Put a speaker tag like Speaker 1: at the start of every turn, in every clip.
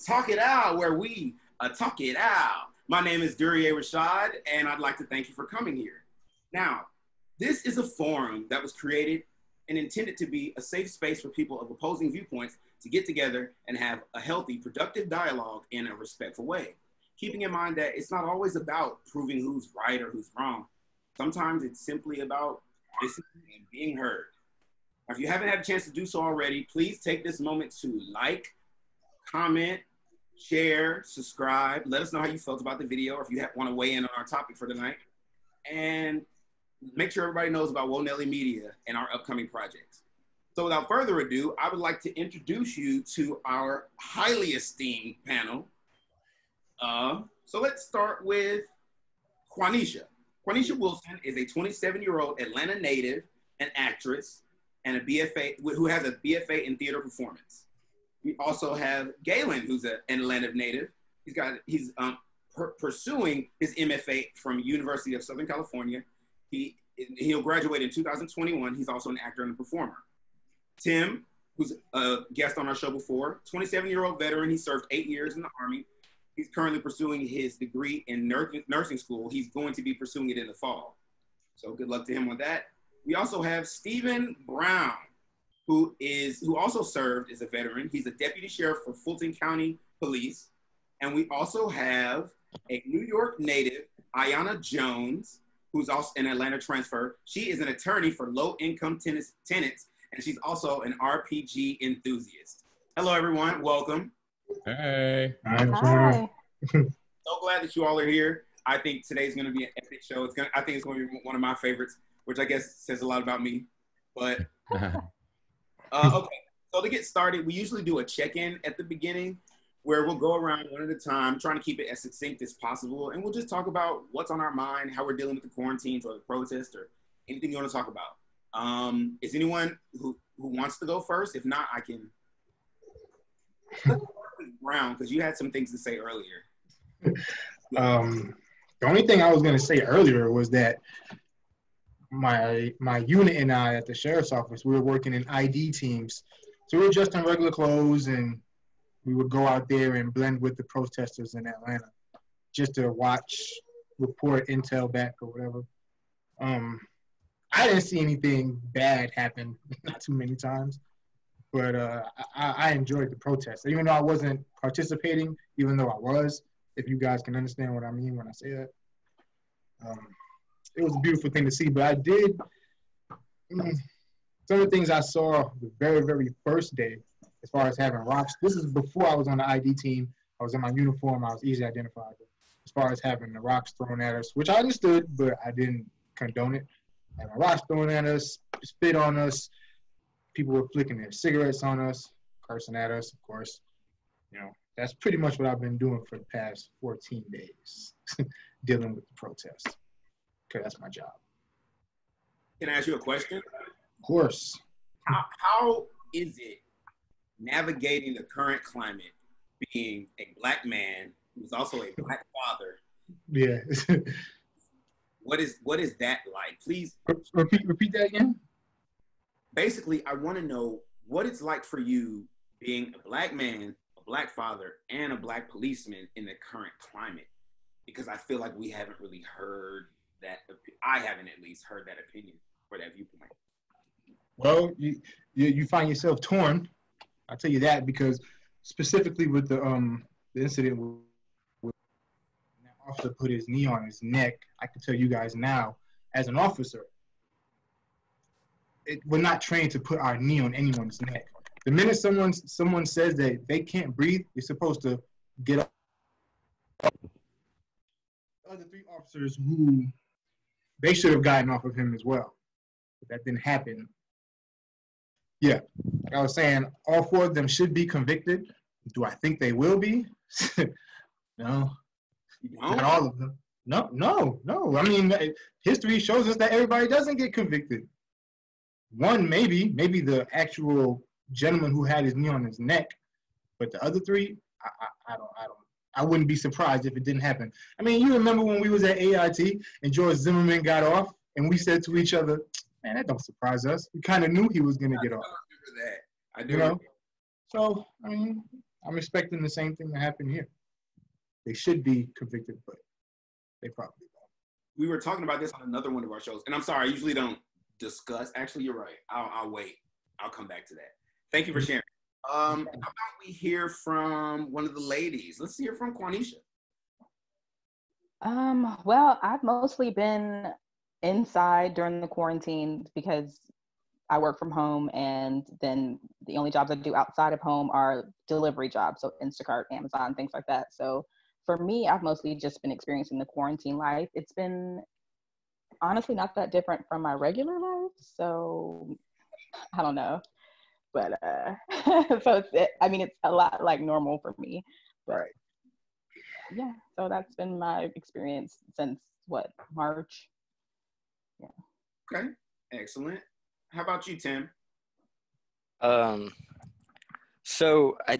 Speaker 1: Talk It Out, where we talk it out. My name is Duryea Rashad, and I'd like to thank you for coming here. Now, this is a forum that was created and intended to be a safe space for people of opposing viewpoints to get together and have a healthy, productive dialogue in a respectful way. Keeping in mind that it's not always about proving who's right or who's wrong. Sometimes it's simply about listening and being heard. Now, if you haven't had a chance to do so already, please take this moment to like, comment, share, subscribe. Let us know how you felt about the video, or if you want to weigh in on our topic for tonight. And make sure everybody knows about Woe Nelly Media and our upcoming projects. So without further ado, I would like to introduce you to our highly esteemed panel. So let's start with Quanisha. Quanisha Wilson is a 27-year-old Atlanta native, an actress, and a BFA who has a BFA in theater performance. We also have Galen, who's an Atlanta native. He's pursuing his MFA from University of Southern California. He'll graduate in 2021. He's also an actor and a performer. Tim, who's a guest on our show before, 27-year-old veteran. He served 8 years in the Army. He's currently pursuing his degree in nursing school. He's going to be pursuing it in the fall. So good luck to him on that. We also have Stephen Brown, who also served as a veteran. He's a deputy sheriff for Fulton County Police. And we also have a New York native, Ayanna Jones, who's also an Atlanta transfer. She is an attorney for low-income tenants, and she's also an RPG enthusiast. Hello, everyone. Welcome.
Speaker 2: Hey.
Speaker 3: Hi.
Speaker 1: So glad that you all are here. I think today's going to be an epic show. I think it's going to be one of my favorites, which I guess says a lot about me. But okay, so to get started, we usually do a check-in at the beginning where we'll go around one at a time, trying to keep it as succinct as possible, and we'll just talk about what's on our mind, how we're dealing with the quarantines or the protests or anything you want to talk about. Is anyone who wants to go first? If not, I can. Brown, because you had some things to say earlier.
Speaker 3: The only thing I was going to say earlier was that my unit and I at the sheriff's office, we were working in ID teams. So we were just in regular clothes, and we would go out there and blend with the protesters in Atlanta just to watch, report intel back or whatever. I didn't see anything bad happen, not too many times, but I enjoyed the protest. Even though I wasn't participating, even though I was, if you guys can understand what I mean when I say that. It was a beautiful thing to see, but I did, some of the things I saw the very, very first day, as far as having rocks, this is before I was on the ID team. I was in my uniform, I was easily identified. As far as having the rocks thrown at us, which I understood, but I didn't condone it. Having rocks thrown at us, spit on us, people were flicking their cigarettes on us, cursing at us, of course. You know, that's pretty much what I've been doing for the past 14 days, dealing with the protests, because that's my job.
Speaker 1: Can I ask you a question?
Speaker 3: Of course.
Speaker 1: How is it navigating the current climate, being a Black man who's also a Black father?
Speaker 3: Yeah.
Speaker 1: What is that like? Please
Speaker 3: repeat that again.
Speaker 1: Basically, I want to know what it's like for you being a Black man, a Black father, and a Black policeman in the current climate, because I feel like we haven't really heard that. I haven't at least heard that opinion or that viewpoint.
Speaker 3: Well, you find yourself torn. I'll tell you that, because specifically with the incident where that officer put his knee on his neck, I can tell you guys now, as an officer, we're not trained to put our knee on anyone's neck. The minute someone says that they can't breathe, you're supposed to get up. The other 3 officers they should have gotten off of him as well, but that didn't happen. Yeah, like I was saying, all 4 of them should be convicted. Do I think they will be? No, not all of them. No. I mean, history shows us that everybody doesn't get convicted. One, maybe the actual gentleman who had his knee on his neck, but the other 3, I wouldn't be surprised if it didn't happen. I mean, you remember when we was at AIT and George Zimmerman got off, and we said to each other, man, that don't surprise us. We kind of knew he was going to get off.
Speaker 1: I remember that. I do.
Speaker 3: You know? So, I mean, I'm expecting the same thing to happen here. They should be convicted, but they probably won't.
Speaker 1: We were talking about this on another one of our shows, and I'm sorry, I usually don't discuss. Actually, you're right. I'll wait. I'll come back to that. Thank you for sharing. How about we hear from one of the ladies? Let's hear from Quanisha.
Speaker 2: Well, I've mostly been inside during the quarantine because I work from home, and then the only jobs I do outside of home are delivery jobs, so Instacart, Amazon, things like that. So for me, I've mostly just been experiencing the quarantine life. It's been honestly not that different from my regular life, so I don't know. But so it's a lot like normal for me. But,
Speaker 1: right.
Speaker 2: Yeah, so that's been my experience since March. Yeah.
Speaker 1: Okay, excellent. How about you, Tim?
Speaker 4: So I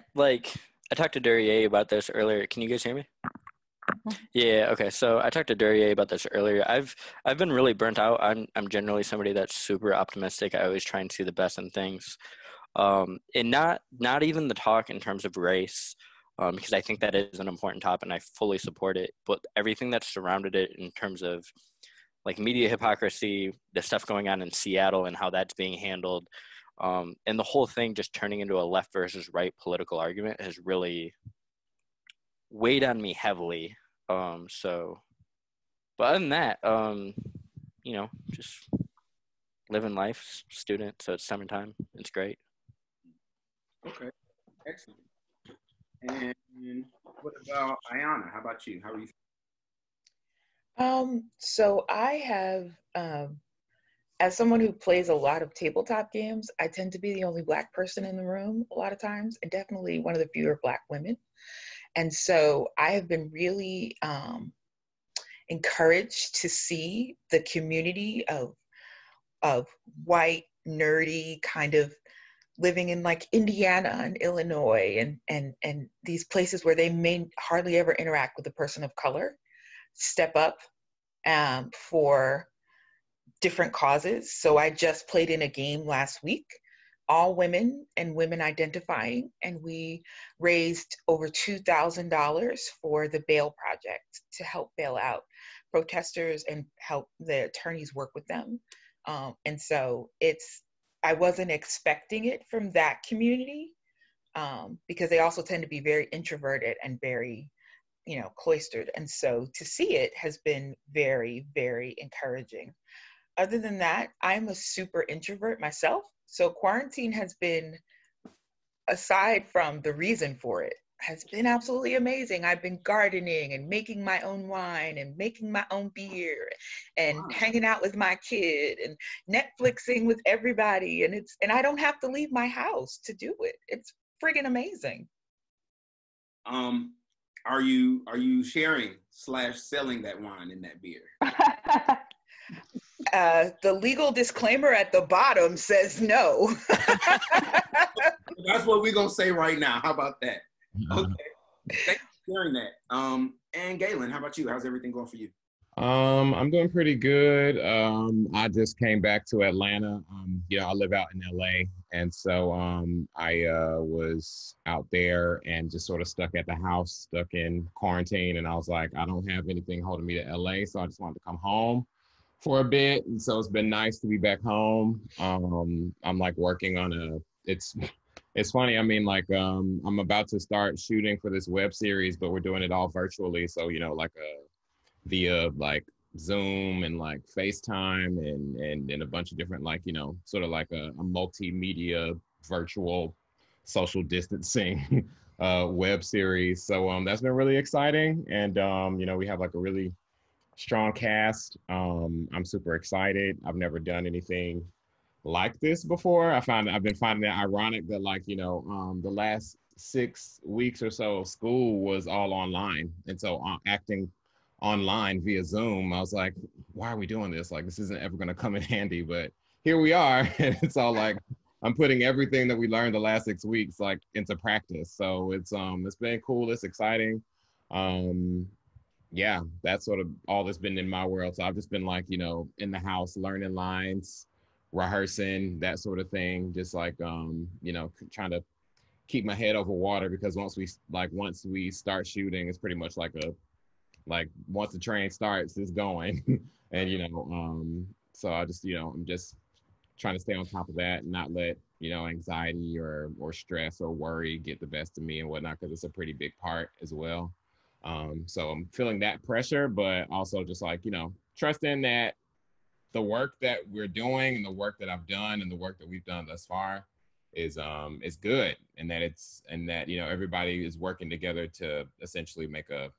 Speaker 4: talked to Duryea about this earlier. Can you guys hear me? Yeah, okay. So I talked to Duryea about this earlier. I've been really burnt out. I'm generally somebody that's super optimistic. I always try and see the best in things. And not even the talk in terms of race, because I think that is an important topic and I fully support it, but everything that's surrounded it in terms of like media hypocrisy, the stuff going on in Seattle and how that's being handled, and the whole thing just turning into a left versus right political argument has really weighed on me heavily. But other than that, just living life, student, so it's summertime. It's great.
Speaker 1: Okay, excellent. And what about Ayana? How about you? How are you?
Speaker 5: So I have, as someone who plays a lot of tabletop games, I tend to be the only Black person in the room a lot of times, and definitely one of the fewer Black women. And so I have been really encouraged to see the community of white, nerdy kind of living in like Indiana and Illinois and these places where they may hardly ever interact with a person of color step up for different causes. So I just played in a game last week, all women and women identifying, and we raised over $2,000 for the Bail Project to help bail out protesters and help the attorneys work with them. And so I wasn't expecting it from that community because they also tend to be very introverted and very, cloistered. And so to see it has been very, very encouraging. Other than that, I'm a super introvert myself. So quarantine has been, aside from the reason for it, has been absolutely amazing. I've been gardening and making my own wine and making my own beer and hanging out with my kid and Netflixing with everybody. And I don't have to leave my house to do it. It's friggin' amazing.
Speaker 1: Are you sharing / selling that wine and that beer?
Speaker 5: The legal disclaimer at the bottom says no.
Speaker 1: That's what we're gonna say right now. How about that? Okay. Thanks for sharing that. And Galen, how about you? How's everything going for you?
Speaker 6: I'm doing pretty good. I just came back to Atlanta. I live out in LA. And so I was out there and just sort of stuck at the house, stuck in quarantine. And I was like, I don't have anything holding me to LA. So I just wanted to come home for a bit. And so it's been nice to be back home. I'm like working on it's funny. I mean, like, I'm about to start shooting for this web series, but we're doing it all virtually. So, via like Zoom and like FaceTime and a bunch of different, like, sort of like a multimedia virtual social distancing web series. So that's been really exciting. And, we have like a really strong cast. I'm super excited. I've never done anything like this before. I've been finding it ironic that the last 6 weeks or so of school was all online. And so acting online via Zoom, I was like, why are we doing this? Like, this isn't ever going to come in handy, but here we are. And it's all like, I'm putting everything that we learned the last 6 weeks, like, into practice. So it's been cool. It's exciting. Yeah, that's sort of all that's been in my world. So I've just been like, in the house, learning lines, rehearsing, that sort of thing. Just like, trying to keep my head over water, because once we start shooting, it's pretty much like once the train starts, it's going. And so I just I'm just trying to stay on top of that and not let anxiety or stress or worry get the best of me and whatnot, because it's a pretty big part as well. So I'm feeling that pressure, but also just trusting that the work that we're doing and the work that I've done and the work that we've done thus far is good, and that everybody is working together to essentially make a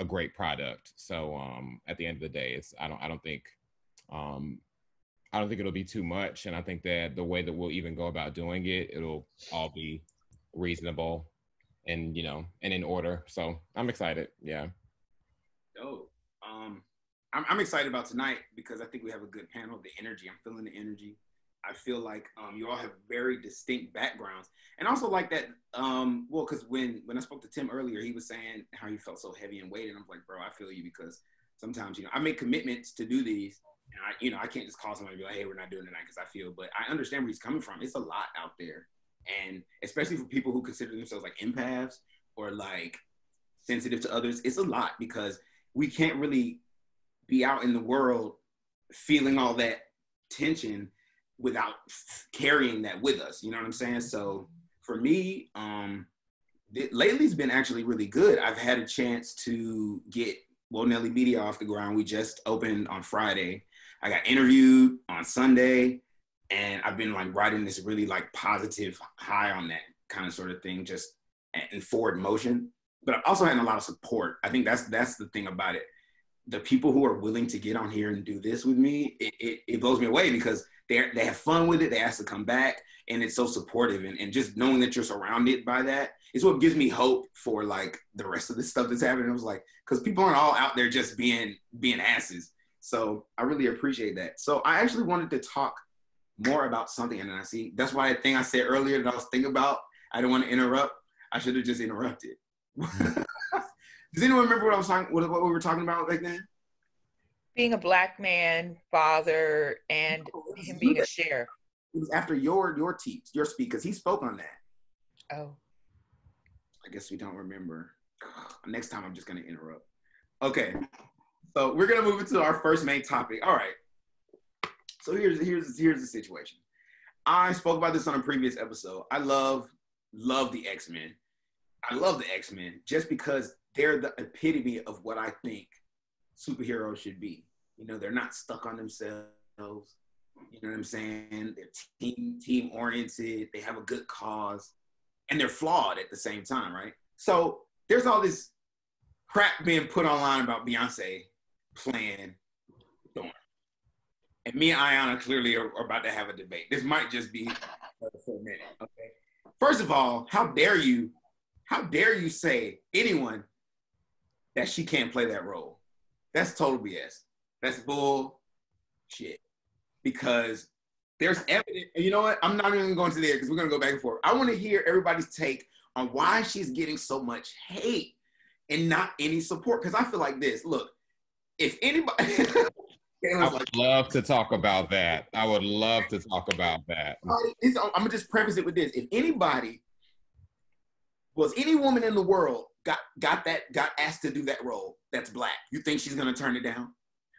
Speaker 6: great product. So at the end of the day, I don't think it'll be too much, and I think that the way that we'll even go about doing it, it'll all be reasonable and and in order. So I'm excited. Yeah.
Speaker 1: Oh, I'm excited about tonight because I think we have a good panel. The energy, I'm feeling the energy. I feel like you all have very distinct backgrounds, and also like that. Well, because when I spoke to Tim earlier, he was saying how he felt so heavy and weighted. I'm like, bro, I feel you, because sometimes I make commitments to do these, and I can't just call somebody and be like, hey, we're not doing it tonight, because I feel. But I understand where he's coming from. It's a lot out there, and especially for people who consider themselves like empaths or like sensitive to others, it's a lot, because we can't really be out in the world feeling all that tension without carrying that with us. You know what I'm saying? So for me, lately's been actually really good. I've had a chance to get Woe Nelly Media off the ground. We just opened on Friday. I got interviewed on Sunday, and I've been like riding this really like positive high on that kind of sort of thing, just in forward motion. But I've also had a lot of support. I think that's the thing about it. The people who are willing to get on here and do this with me, it blows me away, because they have fun with it. They ask to come back, and it's so supportive. And just knowing that you're surrounded by that is what gives me hope for like the rest of the stuff that's happening. I was like, because people aren't all out there just being asses. So I really appreciate that. So I actually wanted to talk more about something, and that's why the thing I said earlier that I was thinking about, I don't want to interrupt. I should have just interrupted. Does anyone remember what we were talking about back then?
Speaker 5: Being a Black man, father, and him being a sheriff.
Speaker 1: It was after your speak, because he spoke on that.
Speaker 5: Oh.
Speaker 1: I guess we don't remember. Next time I'm just going to interrupt. Okay. So we're going to move into our first main topic. All right. So here's the situation. I spoke about this on a previous episode. I love the X-Men. I love the X-Men just because they're the epitome of what I think superheroes should be. They're not stuck on themselves. You know what I'm saying? They're team oriented. They have a good cause, and they're flawed at the same time, right? So there's all this crap being put online about Beyonce playing Thorn. And me and Ayanna clearly are about to have a debate. This might just be for a minute, okay? First of all, how dare you say anyone that she can't play that role? That's total BS. That's bullshit. Because there's evidence, and you know what? I'm not even going to there because we're going to go back and forth. I want to hear everybody's take on why she's getting so much hate and not any support. Because I feel like this. Look, if anybody...
Speaker 6: I would love to talk about that. I'm going
Speaker 1: to just preface it with this. If anybody was any woman in the world got asked to do that role that's Black, you think she's going to turn it down?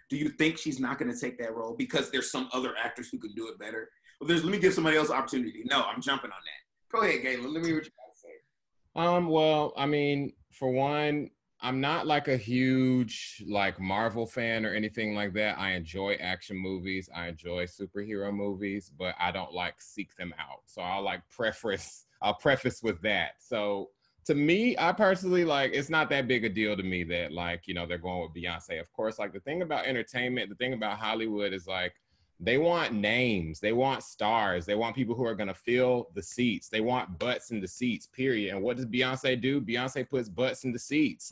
Speaker 1: Do you think she's not going to take that role because there's some other actors who can do it better? Well, let me give somebody else an opportunity. No, I'm jumping on that. Go ahead, Gayla. Let me hear what you got to say.
Speaker 6: Well, I mean, for one, I'm not like a huge like Marvel fan or anything like that. I enjoy action movies. I enjoy superhero movies, but I don't like seek them out. So I'll preface with that. So to me, I personally it's not that big a deal to me that they're going with Beyonce. Of course, the thing about entertainment, the thing about Hollywood is they want names, they want stars, they want people who are going to fill the seats. They want butts in the seats, period. And what does Beyonce do? Beyonce puts butts in the seats.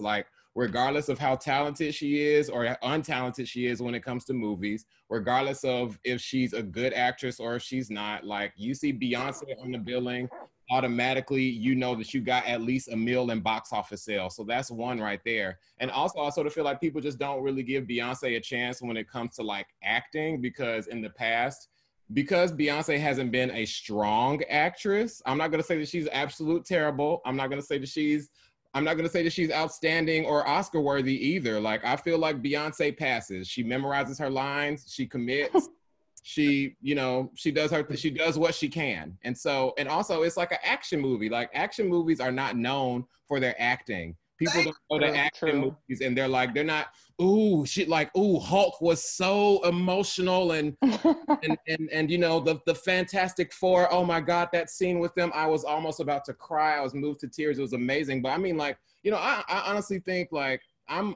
Speaker 6: Regardless of how talented she is or untalented she is when it comes to movies, regardless of if she's a good actress or if she's not, you see Beyonce on the billing, automatically you know that you got at least $1 million in box office sales. So that's one right there. And also I sort of feel like people just don't really give Beyonce a chance when it comes to acting, because in the past because Beyonce hasn't been a strong actress, I'm not going to say that she's absolute terrible. I'm not going to say that she's outstanding or Oscar worthy either. Like, I feel like Beyonce passes. She memorizes her lines. She commits. She does what she can. And also it's like an action movie. Like, action movies are not known for their acting. People don't go to action movies and they're not, Hulk was so emotional and the Fantastic Four, oh my God, that scene with them, I was almost about to cry. I was moved to tears. It was amazing. But I mean, like, I honestly think, like, I'm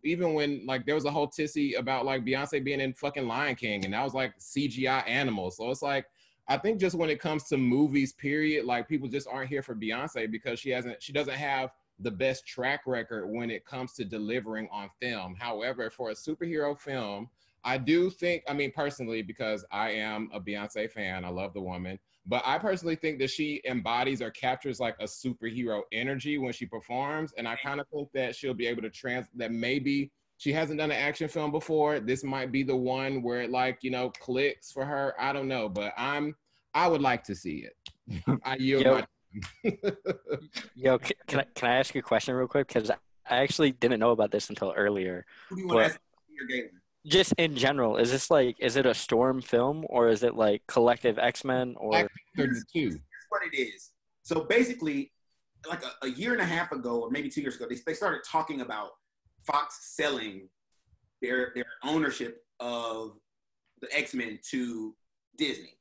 Speaker 6: even when, like, there was a whole tissy about, like, Beyonce being in fucking Lion King and that was like CGI animals. So it's like, I think just when it comes to movies, period, like, people just aren't here for Beyonce because she doesn't have the best track record when it comes to delivering on film. However, for a superhero film, I do think, I mean, personally, because I am a Beyonce fan, I love the woman, but I personally think that she embodies or captures like a superhero energy when she performs. And I kind of think that she'll be able to that maybe she hasn't done an action film before. This might be the one where it, like, clicks for her. I don't know, but I would like to see it. I yield my
Speaker 4: Yo, can I ask you a question real quick? Because I actually didn't know about this until earlier.
Speaker 1: Who do you want to ask your game?
Speaker 4: Just in general, is it a Storm film or is it like Collective X-Men or?
Speaker 1: Here's what it is. So basically, like a year and a half ago, or maybe 2 years ago, they started talking about Fox selling their ownership of the X-Men to Disney.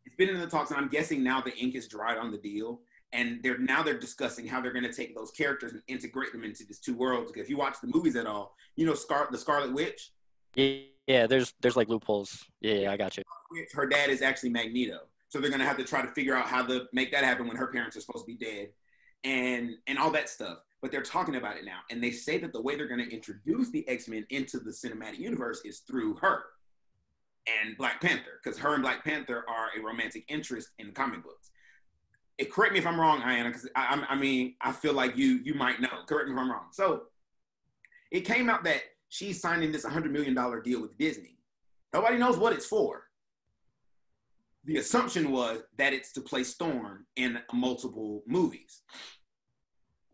Speaker 1: It's been in the talks, and I'm guessing now the ink is dried on the deal. And they're discussing how they're going to take those characters and integrate them into these two worlds. Because if you watch the movies at all, the Scarlet Witch.
Speaker 4: Yeah, there's like loopholes. Yeah, I got you.
Speaker 1: Her dad is actually Magneto, so they're going to have to try to figure out how to make that happen when her parents are supposed to be dead, and all that stuff. But they're talking about it now, and they say that the way they're going to introduce the X-Men into the cinematic universe is through her and Black Panther, because her and Black Panther are a romantic interest in comic books. Correct me if I'm wrong, Ayanna, because I feel like you might know. Correct me if I'm wrong. So it came out that she's signing this $100 million deal with Disney. Nobody knows what it's for. The assumption was that it's to play Storm in multiple movies.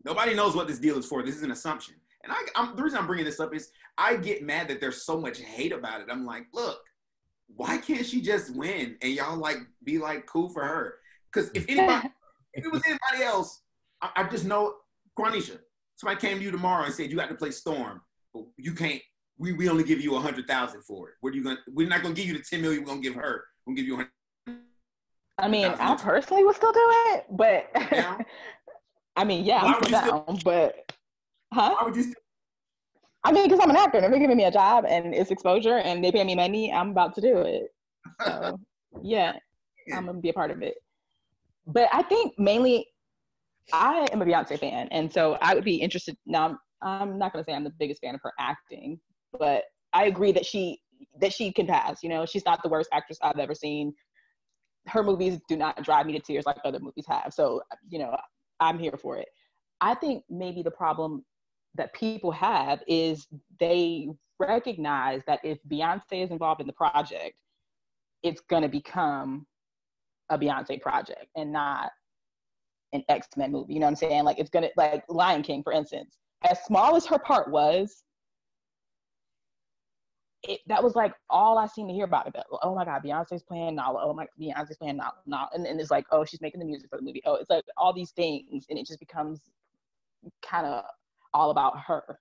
Speaker 1: Nobody knows what this deal is for. This is an assumption. And the reason I'm bringing this up is I get mad that there's so much hate about it. I'm like, look, why can't she just win and y'all like be like cool for her? Because if it was anybody else, I just know, Quanisha, somebody came to you tomorrow and said you got to play Storm, but you can't. We only give you $100,000 for it. We're not gonna give you the $10 million. We're gonna give her. We're gonna give you $100,000.
Speaker 2: I mean, I personally would still do it, but I mean, yeah, I'm still down. But
Speaker 1: why would you still?
Speaker 2: I mean, because I'm an actor and if they're giving me a job and it's exposure and they pay me money, I'm about to do it. So yeah, I'm gonna be a part of it. But I think mainly I am a Beyonce fan. And so I would be interested. Now, I'm not going to say I'm the biggest fan of her acting, but I agree that she can pass. She's not the worst actress I've ever seen. Her movies do not drive me to tears like other movies have. So, I'm here for it. I think maybe the problem that people have is they recognize that if Beyonce is involved in the project, it's going to become a Beyonce project and not an X-Men movie. You know what I'm saying? Like, it's gonna, like Lion King, for instance, as small as her part was, that was like all I seemed to hear about it. Oh my God, Beyonce's playing Nala. Oh my, Beyonce's playing Nala. And it's like, oh, she's making the music for the movie. Oh, it's like all these things, and it just becomes kind of all about her.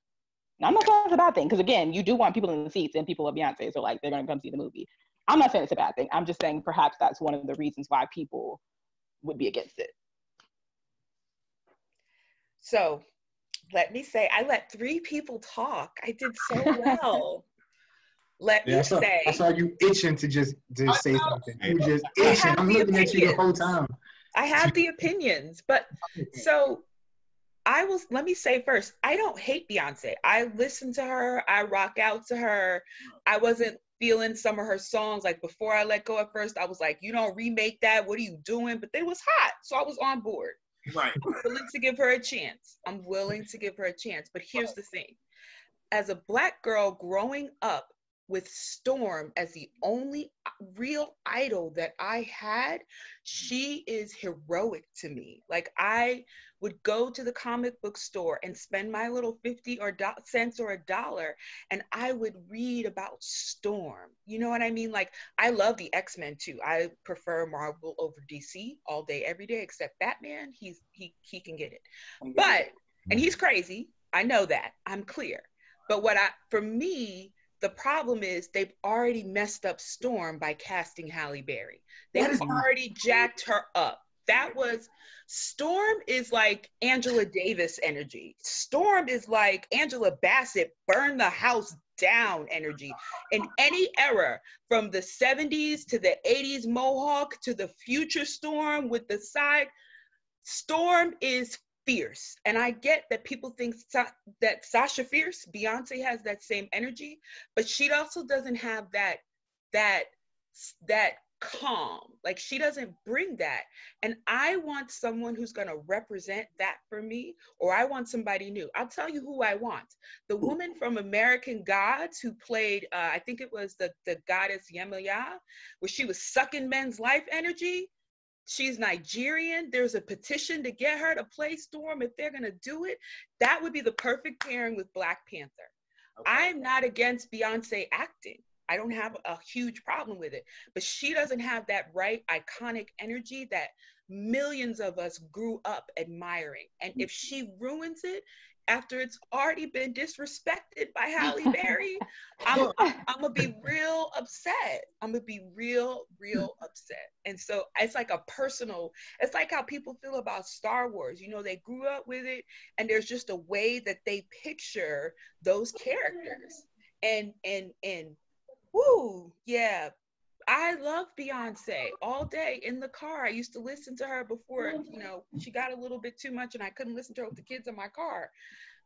Speaker 2: Now, I'm not saying it's a bad thing, because again, you do want people in the seats, and people love Beyonce, so like they're gonna come see the movie. I'm not saying it's a bad thing. I'm just saying perhaps that's one of the reasons why people would be against it.
Speaker 5: So let me say, I let 3 people talk. I did so well.
Speaker 3: I saw you itching to say something. You just itching. I'm looking at you the whole time.
Speaker 5: I have the opinions, but so let me say first, I don't hate Beyonce. I listen to her. I rock out to her. I wasn't feeling some of her songs. Like before I Let Go at first, I was like, you don't remake that. What are you doing? But they was hot. So I was on board.
Speaker 1: Right.
Speaker 5: I'm willing to give her a chance. But here's the thing. As a Black girl growing up with Storm as the only real idol that I had, she is heroic to me. Like, I would go to the comic book store and spend my little 50 cents or $1, and I would read about Storm. You know what I mean? Like, I love the X-Men too. I prefer Marvel over DC all day, every day, except Batman. He can get it. But, and he's crazy. I know that. I'm clear. But for me, the problem is they've already messed up Storm by casting Halle Berry. They've already jacked her up. Storm is like Angela Davis energy. Storm is like Angela Bassett, burn the house down energy. In any era, from the 70s to the 80s Mohawk to the future Storm with the side, Storm is fierce. And I get that people think that Sasha Fierce, Beyonce, has that same energy, but she also doesn't have that calm. Like, she doesn't bring that. And I want someone who's going to represent that for me, or I want somebody new. I'll tell you who I want. The woman from American Gods who played, I think it was the goddess Yemaya, where she was sucking men's life energy. She's Nigerian. There's a petition to get her to play Storm if they're going to do it. That would be the perfect pairing with Black Panther. Okay. I'm not against Beyonce acting. I don't have a huge problem with it. But she doesn't have that right iconic energy that millions of us grew up admiring. And if she ruins it after it's already been disrespected by Halle Berry, I'm gonna be real upset. I'm gonna be real upset. And so it's like it's like how people feel about Star Wars. You know, they grew up with it, and there's just a way that they picture those characters. And woo, yeah. I love Beyonce all day in the car. I used to listen to her before, you know, she got a little bit too much and I couldn't listen to her with the kids in my car.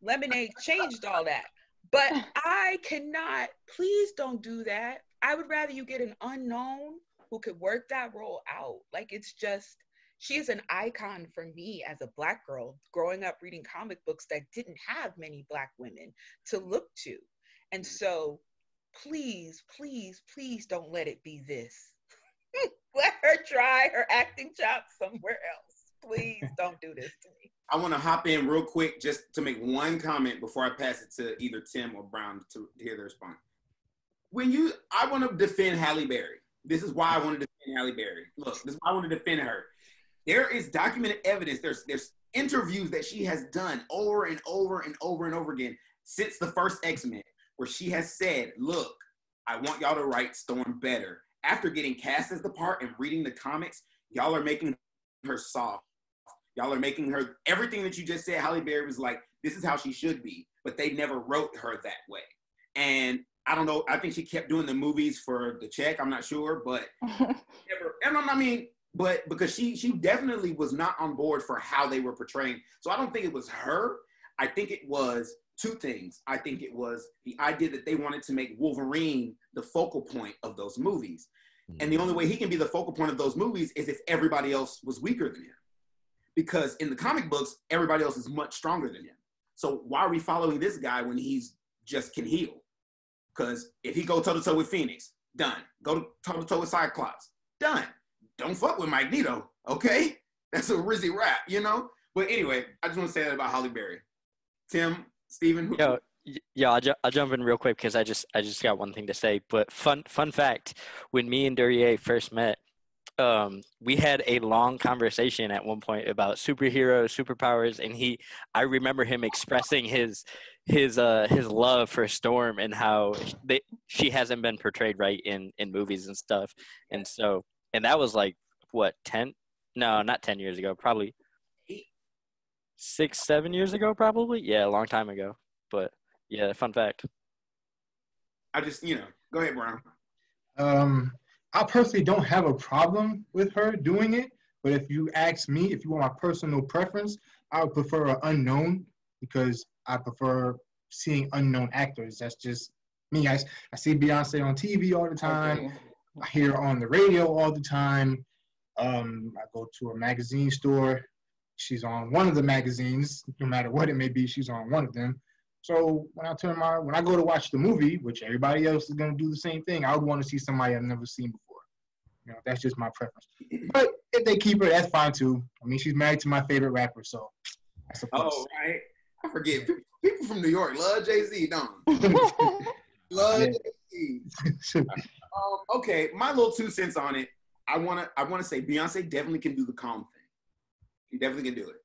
Speaker 5: Lemonade changed all that. But I cannot, please don't do that. I would rather you get an unknown who could work that role out. Like, it's just, she is an icon for me as a Black girl growing up reading comic books that didn't have many Black women to look to. And so, please don't let it be this. Let her try her acting chops somewhere else. Please don't do this to me.
Speaker 1: I want to hop in real quick just to make one comment before I pass it to either Tim or Brown to hear their response. I want to defend Halle Berry. This is why I want to defend Halle Berry. Look, this is why I want to defend her. There is documented evidence. There's interviews that she has done over and over and over and over again since the first X-Men, where she has said, look, I want y'all to write Storm better. After getting cast as the part and reading the comics, y'all are making her soft. Y'all are making her, everything that you just said, Halle Berry was like, this is how she should be, but they never wrote her that way. And I don't know, I think she kept doing the movies for the check, I'm not sure, but but because she definitely was not on board for how they were portraying. So I don't think it was her. I think it was two things. I think it was the idea that they wanted to make Wolverine the focal point of those movies. And the only way he can be the focal point of those movies is if everybody else was weaker than him. Because in the comic books, everybody else is much stronger than him. So why are we following this guy when he's just can heal? Because if he go toe-to-toe with Phoenix, done. Go toe-to-toe with Cyclops, done. Don't fuck with Magneto, okay? That's a Rizzy rap, you know? But anyway, I just want to say that about Halle Berry. Tim, Steven?
Speaker 4: I'll jump in real quick because I just got one thing to say. But fun fact, when me and Duryea first met, we had a long conversation at one point about superheroes, superpowers, and I remember him expressing his love for Storm and how she hasn't been portrayed right in movies and stuff. And so, and that was like, what, 10? No, not 10 years ago, probably 6-7 years ago, probably. Yeah, a long time ago. But yeah, fun fact.
Speaker 1: I just, go ahead, Brown.
Speaker 3: I personally don't have a problem with her doing it, but if you ask me, if you want my personal preference, I would prefer an unknown because I prefer seeing unknown actors. That's just me. I see Beyonce on TV all the time. Okay. I hear her on the radio all the time. I go to a magazine store. She's on one of the magazines, no matter what it may be, she's on one of them. So when I go to watch the movie, which everybody else is going to do the same thing, I would want to see somebody I've never seen before. You know, that's just my preference. But if they keep her, that's fine too. I mean, she's married to my favorite rapper, so that's a plus.
Speaker 1: Oh, right. I forget. People from New York love Jay-Z, don't they? Love Jay-Z. Okay, my little 2 cents on it. I wanna say Beyonce definitely can do the calm thing. She definitely can do it.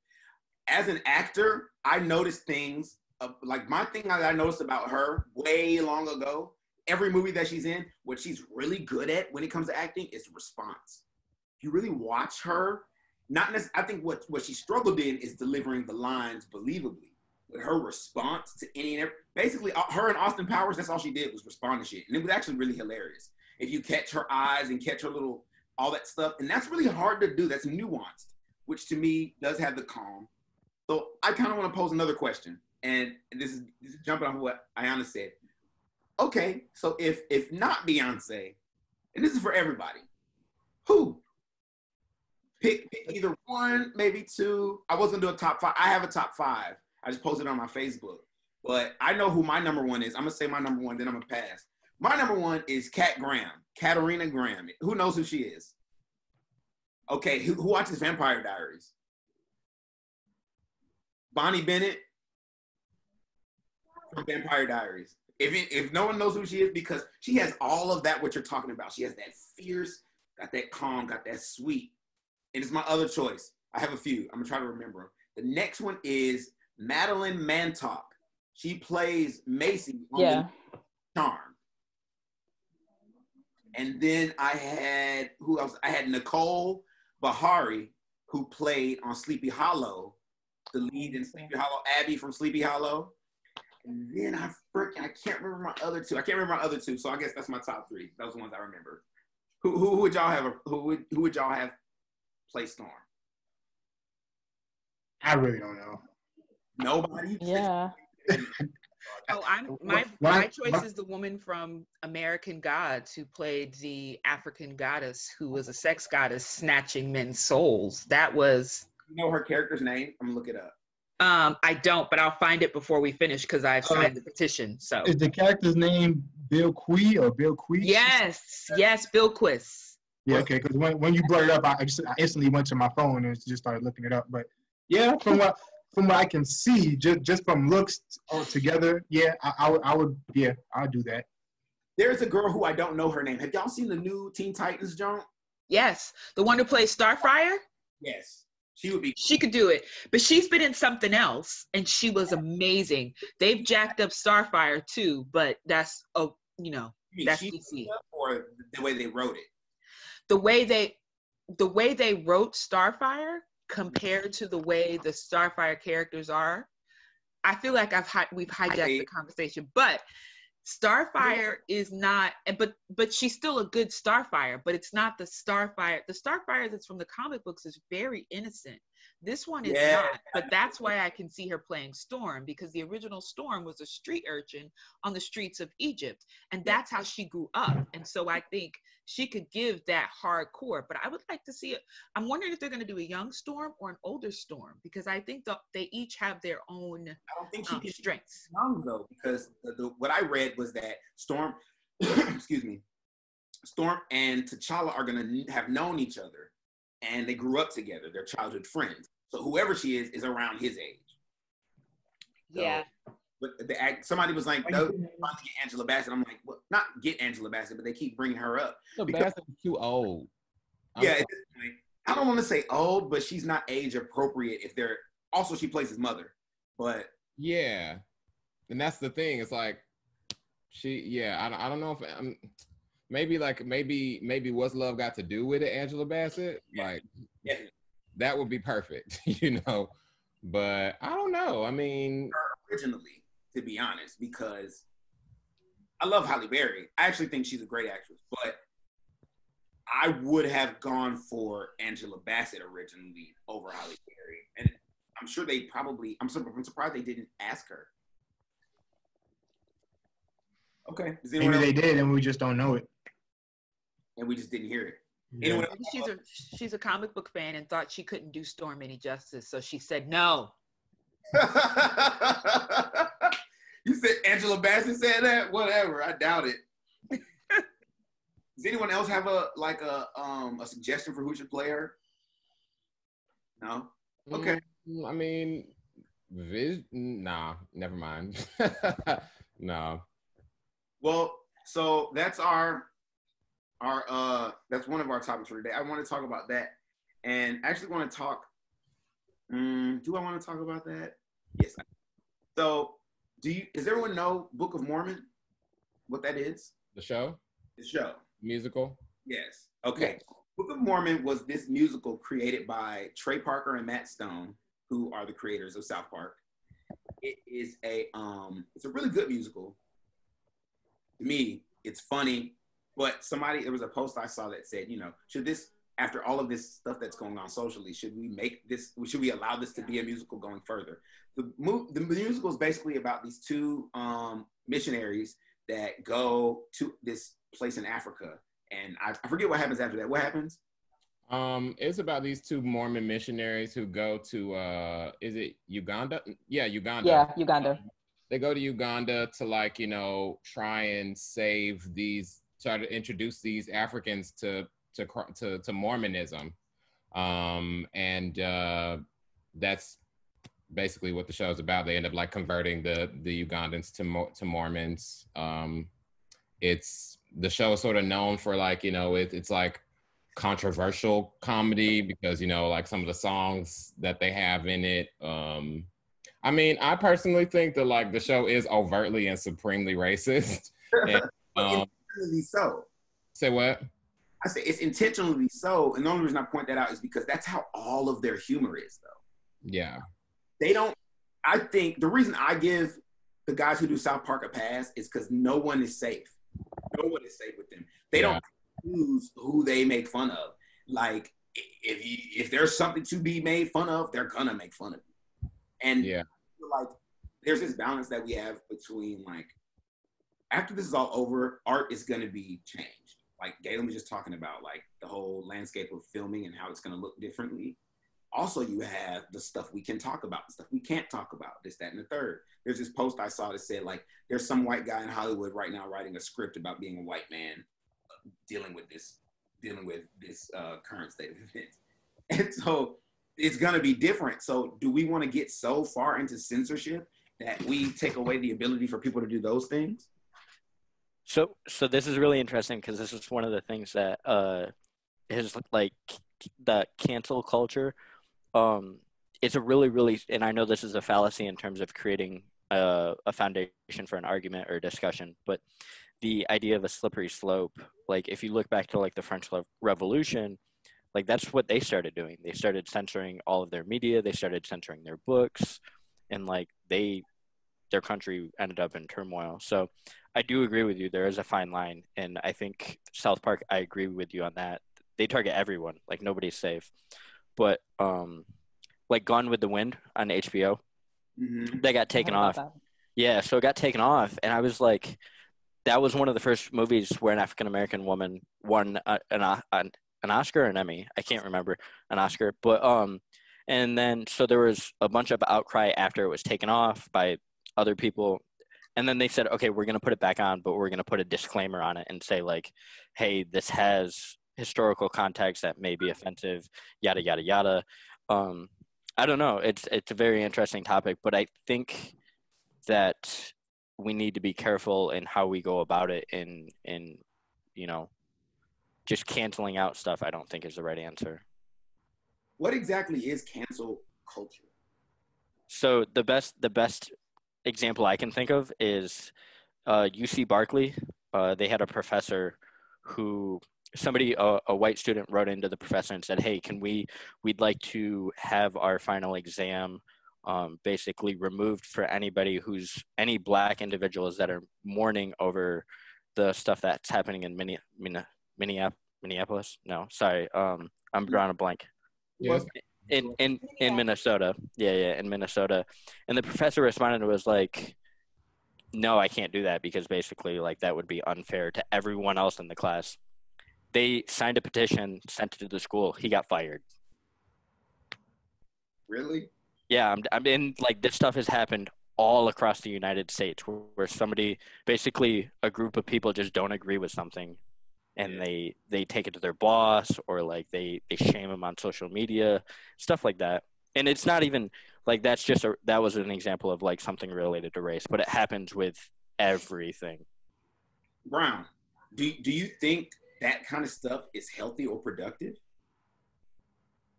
Speaker 1: As an actor, I noticed things like my thing I noticed about her way long ago. Every movie that she's in, what she's really good at when it comes to acting is response. If you really watch her, not necessarily, I think what she struggled in is delivering the lines believably. But her response to any and every, basically her and Austin Powers, that's all she did was respond to shit. And it was actually really hilarious. If you catch her eyes and catch her little, all that stuff, and that's really hard to do. That's nuanced, which to me does have the calm. So I kind of want to pose another question. And this is jumping off what Ayana said. Okay, so if not Beyonce, and this is for everybody, who? Pick either one, maybe two. I wasn't gonna do a top 5. I have a top 5. I just posted it on my Facebook. But I know who my number 1 is. I'm gonna say my number 1, then I'm gonna pass. My number 1 is Katarina Graham. Who knows who she is? Okay, who watches Vampire Diaries? Bonnie Bennett from Vampire Diaries. If no one knows who she is, because she has all of that, what you're talking about. She has that fierce, got that calm, got that sweet. And it's my other choice. I have a few. I'm gonna try to remember them. The next one is Madeline Mantock. She plays Macy on the Charm. And then I had, who else? I had Nicole Bahari, who played on Sleepy Hollow, the lead in Sleepy Hollow, Abby from Sleepy Hollow. And then I can't remember my other two. So I guess that's my top 3. Those are the ones I remember. Who would y'all have? Who would y'all have play Storm?
Speaker 3: I really don't know.
Speaker 1: Nobody.
Speaker 2: Yeah.
Speaker 5: My choice is the woman from American Gods who played the African goddess who was a sex goddess snatching men's souls. That was.
Speaker 1: You know her character's name? I'm gonna look it up.
Speaker 5: I don't, but I'll find it before we finish because I've signed the petition. So
Speaker 3: is the character's name Bill Quee or Bill Quee?
Speaker 5: Yes, Bill Quist.
Speaker 3: Yeah, okay. Because when you brought it up, I instantly went to my phone and just started looking it up. But yeah, from what I can see, just from looks altogether, yeah, I would, yeah, I'll do that.
Speaker 1: There's a girl who I don't know her name. Have y'all seen the new Teen Titans, John?
Speaker 5: Yes, the one who plays Starfire.
Speaker 1: Yes. She could
Speaker 5: do it, but she's been in something else, and she was amazing. They've jacked up Starfire too, but that's that's DC.
Speaker 1: Or the way they wrote it.
Speaker 5: The way they wrote Starfire compared to the way the Starfire characters are, I feel like we've hijacked the conversation, but. Starfire is not, but she's still a good Starfire, but it's not the Starfire. The Starfire that's from the comic books is very innocent. This one is not, but that's why I can see her playing Storm, because the original Storm was a street urchin on the streets of Egypt, and that's how she grew up. And so I think she could give that hardcore, but I would like to see it. I'm wondering if they're going to do a young Storm or an older Storm, because I think they each have their own strengths.
Speaker 1: Young though, because what I read was that Storm, excuse me, Storm and T'Challa are going to have known each other, and they grew up together. They're childhood friends. So whoever she is around his age. So,
Speaker 5: yeah.
Speaker 1: But somebody was like, no, trying to get Angela Bassett. I'm like, well, not get Angela Bassett, but they keep bringing her up.
Speaker 6: Bassett's too old.
Speaker 1: Yeah, I don't want to say old, but she's not age appropriate. Also she plays his mother, but
Speaker 6: yeah, and that's the thing. It's like I don't know if maybe What's Love Got to Do with it, Angela Bassett? Like, that would be perfect, But I don't know. I mean,
Speaker 1: originally, to be honest, because I love Halle Berry. I actually think she's a great actress, but I would have gone for Angela Bassett originally over Halle Berry. And I'm sure I'm surprised they didn't ask her. Okay.
Speaker 3: Maybe they did and we just don't know it.
Speaker 1: And we just didn't hear it.
Speaker 3: Yeah.
Speaker 5: She's a comic book fan and thought she couldn't do Storm any justice, so she said no.
Speaker 1: You said Angela Bassett said that? Whatever. I doubt it. Does anyone else have a suggestion for who should play her? No. Okay.
Speaker 6: I mean, nah, never mind. No.
Speaker 1: Well, so that's our that's one of our topics for today. I want to talk about that, and actually want to talk. Do I want to talk about that? Yes. So, does everyone know Book of Mormon? What that is?
Speaker 6: The show?
Speaker 1: The show.
Speaker 6: Musical?
Speaker 1: Yes. Okay. Book of Mormon was this musical created by Trey Parker and Matt Stone, who are the creators of South Park. It is it's a really good musical. To me, it's funny, but there was a post I saw that said, after all of this stuff that's going on socially, should we allow this to be a musical going further? The musical is basically about these two missionaries that go to this place in Africa. And I forget what happens after that. What happens?
Speaker 6: It's about these two Mormon missionaries who go to, is it Uganda? Yeah, Uganda.
Speaker 2: Yeah, Uganda.
Speaker 6: They go to Uganda to try and try to introduce these Africans to Mormonism. That's basically what the show is about. They end up converting the Ugandans to Mormons. The show is sort of known for it's like controversial comedy because some of the songs that they have in it. I mean, I personally think that the show is overtly and supremely racist. And,
Speaker 1: intentionally so.
Speaker 6: Say what?
Speaker 1: I say it's intentionally so, and the only reason I point that out is because that's how all of their humor is, though.
Speaker 6: Yeah.
Speaker 1: I think the reason I give the guys who do South Park a pass is because no one is safe. No one is safe with them. They don't choose who they make fun of. Like, if there's something to be made fun of, they're gonna make fun of you. And there's this balance that we have between after this is all over, art is gonna be changed. Like Galen was just talking about, the whole landscape of filming and how it's gonna look differently. Also, you have the stuff we can talk about, the stuff we can't talk about, this, that, and the third. There's this post I saw that said, there's some white guy in Hollywood right now writing a script about being a white man dealing with this current state of events. And so it's going to be different. So do we want to get so far into censorship that we take away the ability for people to do those things?
Speaker 4: So this is really interesting because this is one of the things that is the cancel culture. It's a really, really, and I know this is a fallacy in terms of creating a foundation for an argument or discussion, but the idea of a slippery slope, if you look back to the French Revolution, that's what they started doing. They started censoring all of their media. They started censoring their books, and their country ended up in turmoil. So I do agree with you. There is a fine line, and I think South Park, I agree with you on that. They target everyone. Nobody's safe. But Gone with the Wind on HBO, they got taken off. Yeah, so it got taken off, and I was that was one of the first movies where an African American woman won an Oscar or an Emmy. I can't remember, an Oscar. But and then so there was a bunch of outcry after it was taken off by other people, and then they said, okay, we're gonna put it back on, but we're gonna put a disclaimer on it and say hey, this has historical context that may be offensive, yada yada yada. I don't know. It's a very interesting topic, but I think that we need to be careful in how we go about it. In just canceling out stuff, I don't think is the right answer.
Speaker 1: What exactly is cancel culture? So
Speaker 4: the best example I can think of is UC Berkeley. They had a professor who a white student wrote into the professor and said, hey, we'd like to have our final exam basically removed for any black individuals that are mourning over the stuff that's happening in Minneapolis. No, sorry. I'm drawing a blank.
Speaker 6: Yeah.
Speaker 4: In Minnesota. Yeah, in Minnesota. And the professor responded and was no, I can't do that because basically that would be unfair to everyone else in the class. They signed a petition, sent it to the school. He got fired.
Speaker 1: Really?
Speaker 4: Yeah, I mean, this stuff has happened all across the United States where somebody, basically a group of people just don't agree with something. and they take it to their boss, or like they shame them on social media, stuff like that. And it's not even like that was an example of like something related to race, but it happens with everything.
Speaker 1: Brown, do you think that kind of stuff is healthy or productive?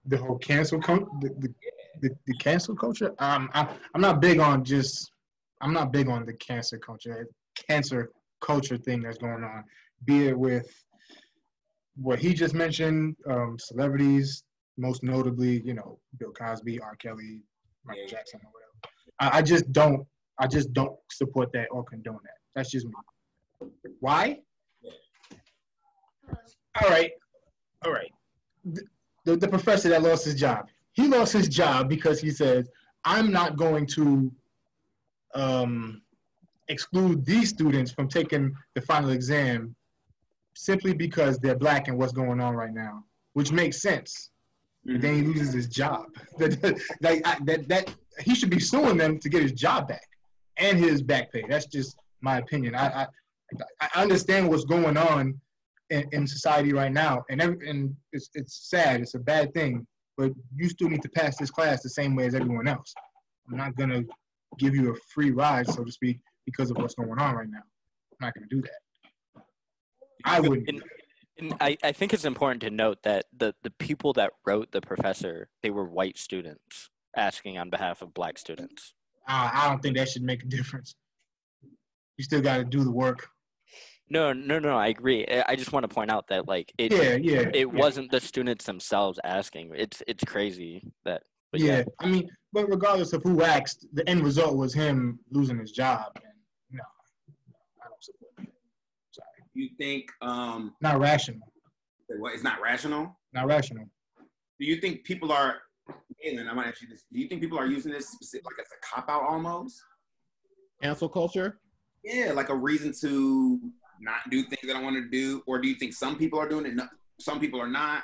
Speaker 3: The whole cancel the cancel culture. I'm not big on the cancer culture thing that's going on. Be it with what he just mentioned, celebrities, most notably, Bill Cosby, R. Kelly, Michael Jackson, or whatever. I just don't support that or condone that. That's just me. Why? All right. The professor that lost his job. He lost his job because he said, I'm not going to exclude these students from taking the final exam simply because they're Black and what's going on right now, which makes sense. Mm-hmm. And then he loses his job. That he should be suing them to get his job back and his back pay. That's just my opinion. I understand what's going on in society right now, and it's sad. It's a bad thing, but you still need to pass this class the same way as everyone else. I'm not gonna give you a free ride, so to speak, because of what's going on right now. I'm not gonna do that. I wouldn't.
Speaker 4: And I think it's important to note that the people that wrote The Professor, they were white students asking on behalf of Black students.
Speaker 3: I don't think that should make a difference. You still got to do the work.
Speaker 4: No, I agree. I just want to point out that like it wasn't the students themselves asking. It's crazy that.
Speaker 3: Yeah, I mean, but regardless of who asked, the end result was him losing his job. And no, I don't support that. Sorry.
Speaker 1: You think
Speaker 3: not rational?
Speaker 1: What? It's not rational.
Speaker 3: Not rational.
Speaker 1: Do you think people are? And I might ask you this. Do you think people are using this like as a cop out almost?
Speaker 6: Cancel culture.
Speaker 1: Yeah, like a reason to not do things that I want to do, or do you think some people are doing it, some people are not?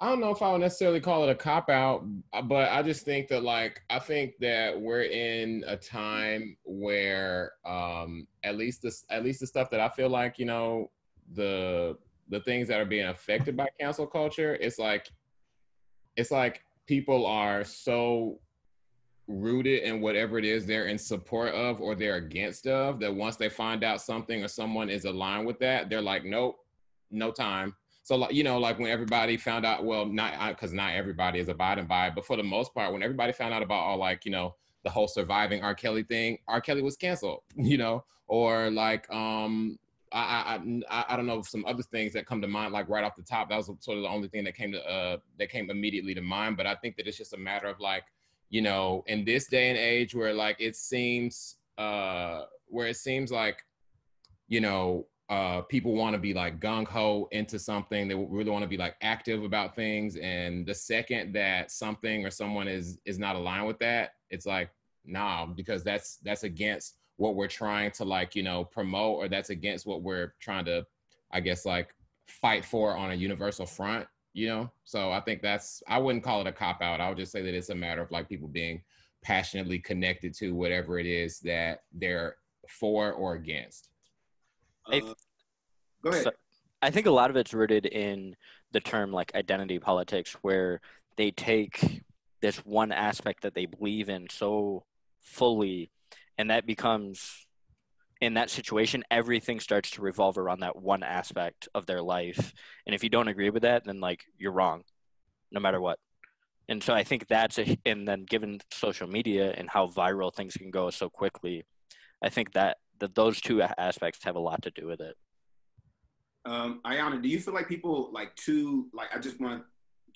Speaker 6: I don't know if I would necessarily call it a cop-out, but I just think that I think that we're in a time where at least the stuff that I feel like, the things that are being affected by cancel culture, it's like people are so rooted in whatever it is they're in support of or they're against of, that once they find out something or someone is aligned with that, they're like, nope, no time. So like when everybody found out, well, because not everybody is abiding by it, but for the most part, when everybody found out about all the whole surviving R. Kelly thing, R. Kelly was canceled, or like I don't know, some other things that come to mind, like right off the top. That was sort of the only thing that came immediately to mind. But I think that it's just a matter of in this day and age where it seems like, people want to be gung-ho into something. They really want to be active about things. And the second that something or someone is not aligned with that, it's nah, because that's against what we're trying to promote, or that's against what we're trying to, I guess, fight for on a universal front. So I think I wouldn't call it a cop-out. I would just say that it's a matter of people being passionately connected to whatever it is that they're for or against.
Speaker 1: Go ahead.
Speaker 4: So I think a lot of it's rooted in the term identity politics, where they take this one aspect that they believe in so fully, and that becomes, in that situation, everything starts to revolve around that one aspect of their life. And if you don't agree with that, then you're wrong, no matter what. And so I think and then given social media and how viral things can go so quickly, I think that those two aspects have a lot to do with it.
Speaker 1: Ayana, do you feel like people I just want to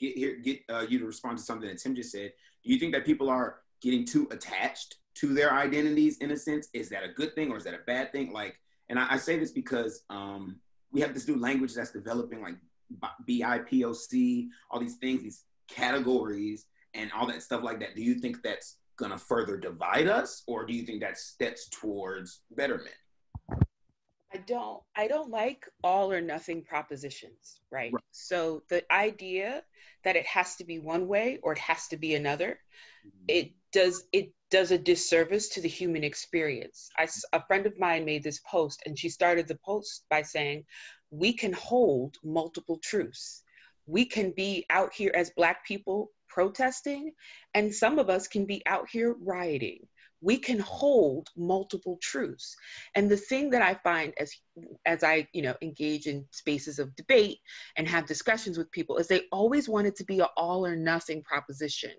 Speaker 1: get you to respond to something that Tim just said. Do you think that people are getting too attached to their identities in a sense? Is that a good thing or is that a bad thing? And I say this because we have this new language that's developing, BIPOC, all these things, these categories and all that stuff like that. Do you think that's gonna further divide us, or do you think that's steps towards betterment?
Speaker 7: I don't like all or nothing propositions, right? So the idea that it has to be one way or it has to be another, it does a disservice to the human experience. A friend of mine made this post, and she started the post by saying, we can hold multiple truths. We can be out here as Black people protesting, and some of us can be out here rioting. We can hold multiple truths. And the thing that I find as I, engage in spaces of debate and have discussions with people is they always want it to be an all or nothing proposition.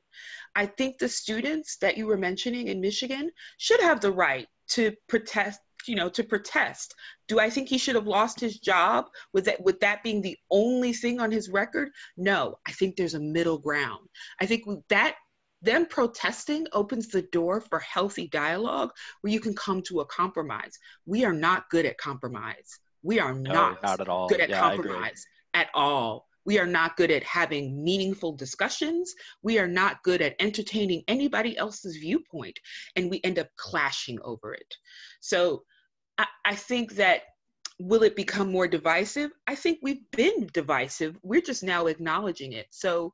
Speaker 7: I think the students that you were mentioning in Michigan should have the right to protest. Do I think he should have lost his job with that being the only thing on his record? No, I think there's a middle ground. I think that them protesting opens the door for healthy dialogue where you can come to a compromise. We are not good at compromise. We are not
Speaker 4: at all.
Speaker 7: good at compromise at all. We are not good at having meaningful discussions. We are not good at entertaining anybody else's viewpoint, and we end up clashing over it. So I think that, will it become more divisive? I think we've been divisive. We're just now acknowledging it. So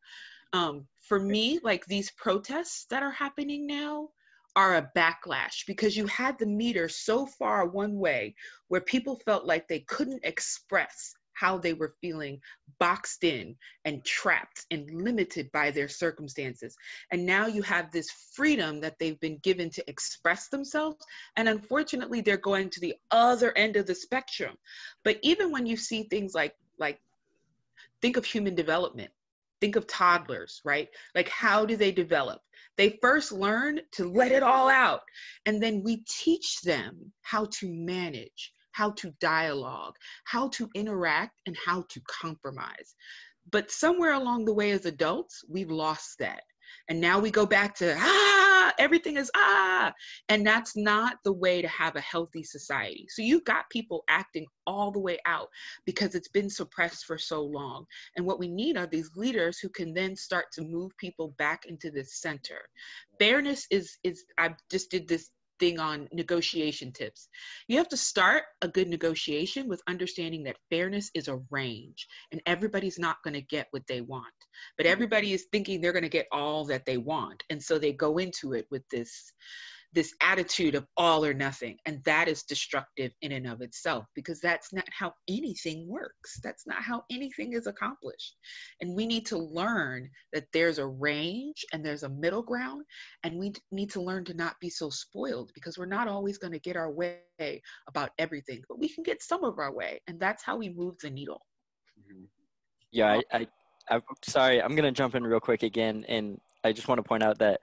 Speaker 7: for me, like, these protests that are happening now are a backlash, because you had the meter so far one way where people felt like they couldn't express how they were feeling, boxed in and trapped and limited by their circumstances. And now you have this freedom that they've been given to express themselves. And unfortunately, they're going to the other end of the spectrum. But even when you see things like think of human development, think of toddlers, right? Like, how do they develop? They first learn to let it all out. And then we teach them how to manage, how to dialogue, how to interact, and how to compromise. But somewhere along the way as adults, we've lost that. And now we go back to, everything is, and that's not the way to have a healthy society. So you've got people acting all the way out because it's been suppressed for so long. And what we need are these leaders who can then start to move people back into the center. Fairness is I just did this thing on negotiation tips. You have to start a good negotiation with understanding that fairness is a range, and everybody's not going to get what they want, but everybody is thinking they're going to get all that they want. And so they go into it with this attitude of all or nothing. And that is destructive in and of itself, because that's not how anything works. That's not how anything is accomplished. And we need to learn that there's a range and there's a middle ground. And we need to learn to not be so spoiled, because we're not always going to get our way about everything, but we can get some of our way. And that's how we move the needle.
Speaker 4: Yeah, I'm sorry, I'm going to jump in real quick again. And I just want to point out that,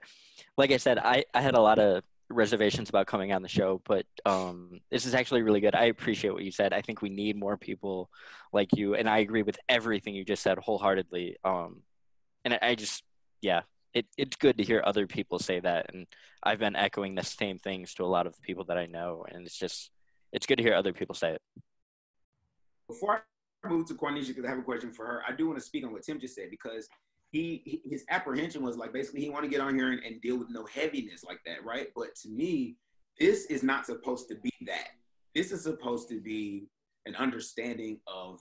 Speaker 4: like I said, I had a lot of reservations about coming on the show, but this is actually really good. I appreciate what you said. I think we need more people like you, and I agree with everything you just said wholeheartedly. And it's good to hear other people say that, and I've been echoing the same things to a lot of people that I know, and it's good to hear other people say it.
Speaker 1: Before I move to Quanisha, because I have a question for her, I do want to speak on what Tim just said, because his apprehension was like, basically he want to get on here and deal with no heaviness like that, right? But to me, this is not supposed to be that. This is supposed to be an understanding of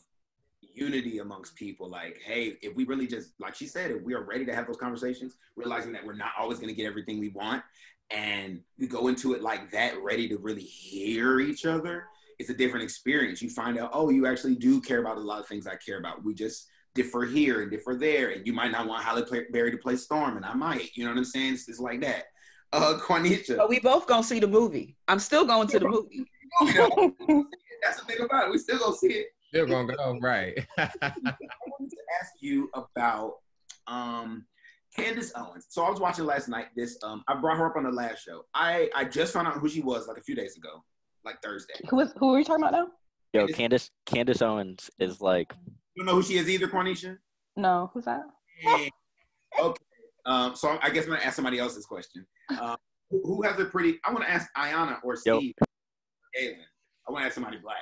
Speaker 1: unity amongst people. Like, hey, if we really just, like she said, if we are ready to have those conversations, realizing that we're not always going to get everything we want, and we go into it like that, ready to really hear each other, it's a different experience. You find out, oh, you actually do care about a lot of things I care about. We just differ here and differ there, and you might not want Halle Berry to play Storm, and I might, you know what I'm saying? It's like that. Quanisha.
Speaker 7: But we both gonna see the movie. I'm still going to the movie.
Speaker 1: That's the thing about it. We still gonna see it.
Speaker 6: Still gonna go, right.
Speaker 1: I wanted to ask you about Candace Owens. So I was watching last night. I brought her up on the last show. I just found out who she was like a few days ago, like Thursday.
Speaker 2: Who are you talking about now?
Speaker 4: Yo, Candace Owens is like.
Speaker 1: You don't know who she is either, Quanisha?
Speaker 2: No, who's that?
Speaker 1: Okay. So I guess I'm gonna ask somebody else's question. Who has a pretty? I want to ask Ayana or Steve. Galen. I want to ask somebody black.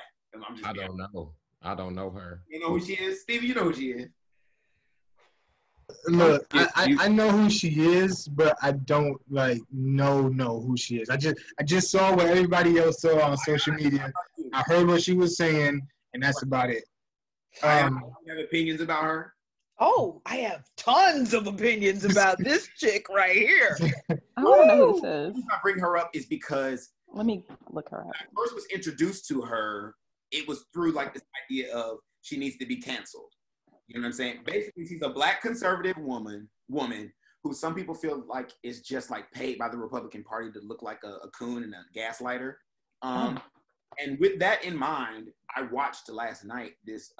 Speaker 6: I don't know. I don't know her.
Speaker 1: You know who she is, Stevie? You know who she is.
Speaker 3: Look, I know who she is, but I don't know who she is. I just saw what everybody else saw on social media. I heard what she was saying, and that's about it.
Speaker 1: You have opinions about her?
Speaker 7: Oh, I have tons of opinions about this chick right here.
Speaker 2: I want to know who this
Speaker 1: The
Speaker 2: is.
Speaker 1: reason I bring her up is because
Speaker 2: Let me look her up.
Speaker 1: when I first was introduced to her, it was through like this idea of she needs to be canceled. You know what I'm saying? Basically, she's a Black conservative woman who some people feel like is just like paid by the Republican Party to look like a coon and a gaslighter. And with that in mind, I watched last night this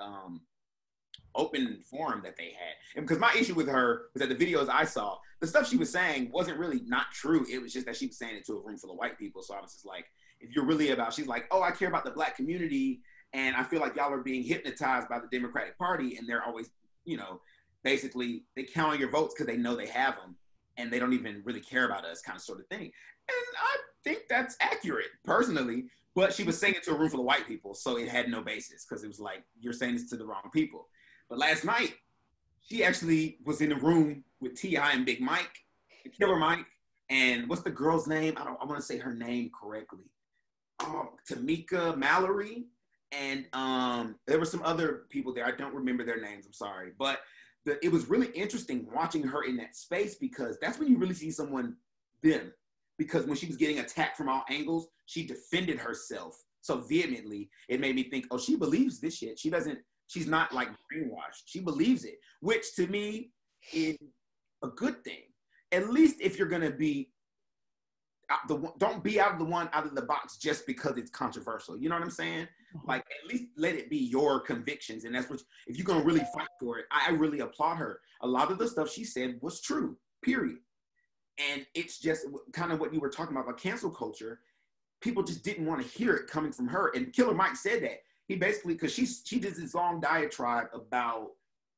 Speaker 1: open forum that they had. And because my issue with her was that the videos I saw, the stuff she was saying wasn't really not true. It was just that she was saying it to a room full of white people. So I was just like, if you're really about, she's like, oh, I care about the Black community. And I feel like y'all are being hypnotized by the Democratic Party. And they're always, you know, basically they count on your votes because they know they have them. And they don't even really care about us, kind of sort of thing. And I think that's accurate, personally. But she was saying it to a room full of white people. So it had no basis because it was like, you're saying this to the wrong people. But last night, she actually was in the room with T.I. and Big Mike, the Killer Mike, and what's the girl's name? I want to say her name correctly. Tamika Mallory, and there were some other people there. I don't remember their names. I'm sorry, but it was really interesting watching her in that space because that's when you really see someone them. Because when she was getting attacked from all angles, she defended herself so vehemently. It made me think, oh, she believes this shit. She's not like brainwashed. She believes it, which to me is a good thing. At least if you're gonna be don't be out of the box just because it's controversial. You know what I'm saying? Like at least let it be your convictions, and that's what if you're gonna really fight for it. I really applaud her. A lot of the stuff she said was true. Period. And it's just kind of what you were talking about cancel culture. People just didn't want to hear it coming from her. And Killer Mike said that. He basically, because she did this long diatribe about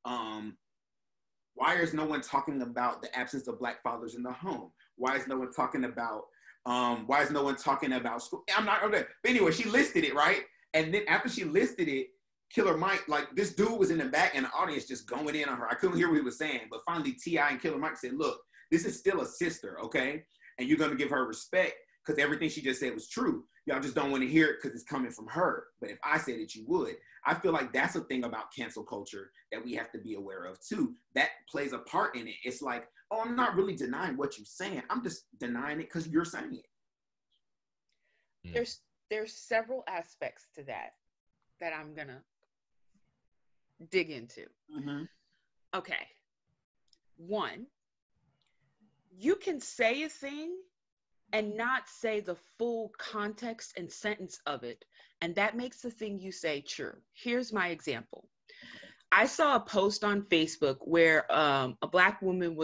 Speaker 1: why is no one talking about the absence of Black fathers in the home? Why is no one talking about school? I'm not okay. But anyway, she listed it, right? And then after she listed it, Killer Mike, like this dude was in the back in the audience just going in on her. I couldn't hear what he was saying, but finally T.I. and Killer Mike said, look, this is still a sister, okay? And you're gonna give her respect because everything she just said was true. Y'all just don't want to hear it because it's coming from her. But if I said it, you would. I feel like that's a thing about cancel culture that we have to be aware of too. That plays a part in it. It's like, oh, I'm not really denying what you're saying. I'm just denying it because you're saying
Speaker 7: it. There's several aspects to that I'm gonna dig into. Mm-hmm. Okay. One, you can say a thing and not say the full context and sentence of it, and that makes the thing you say true. Here's my example. I saw a post on Facebook where a Black woman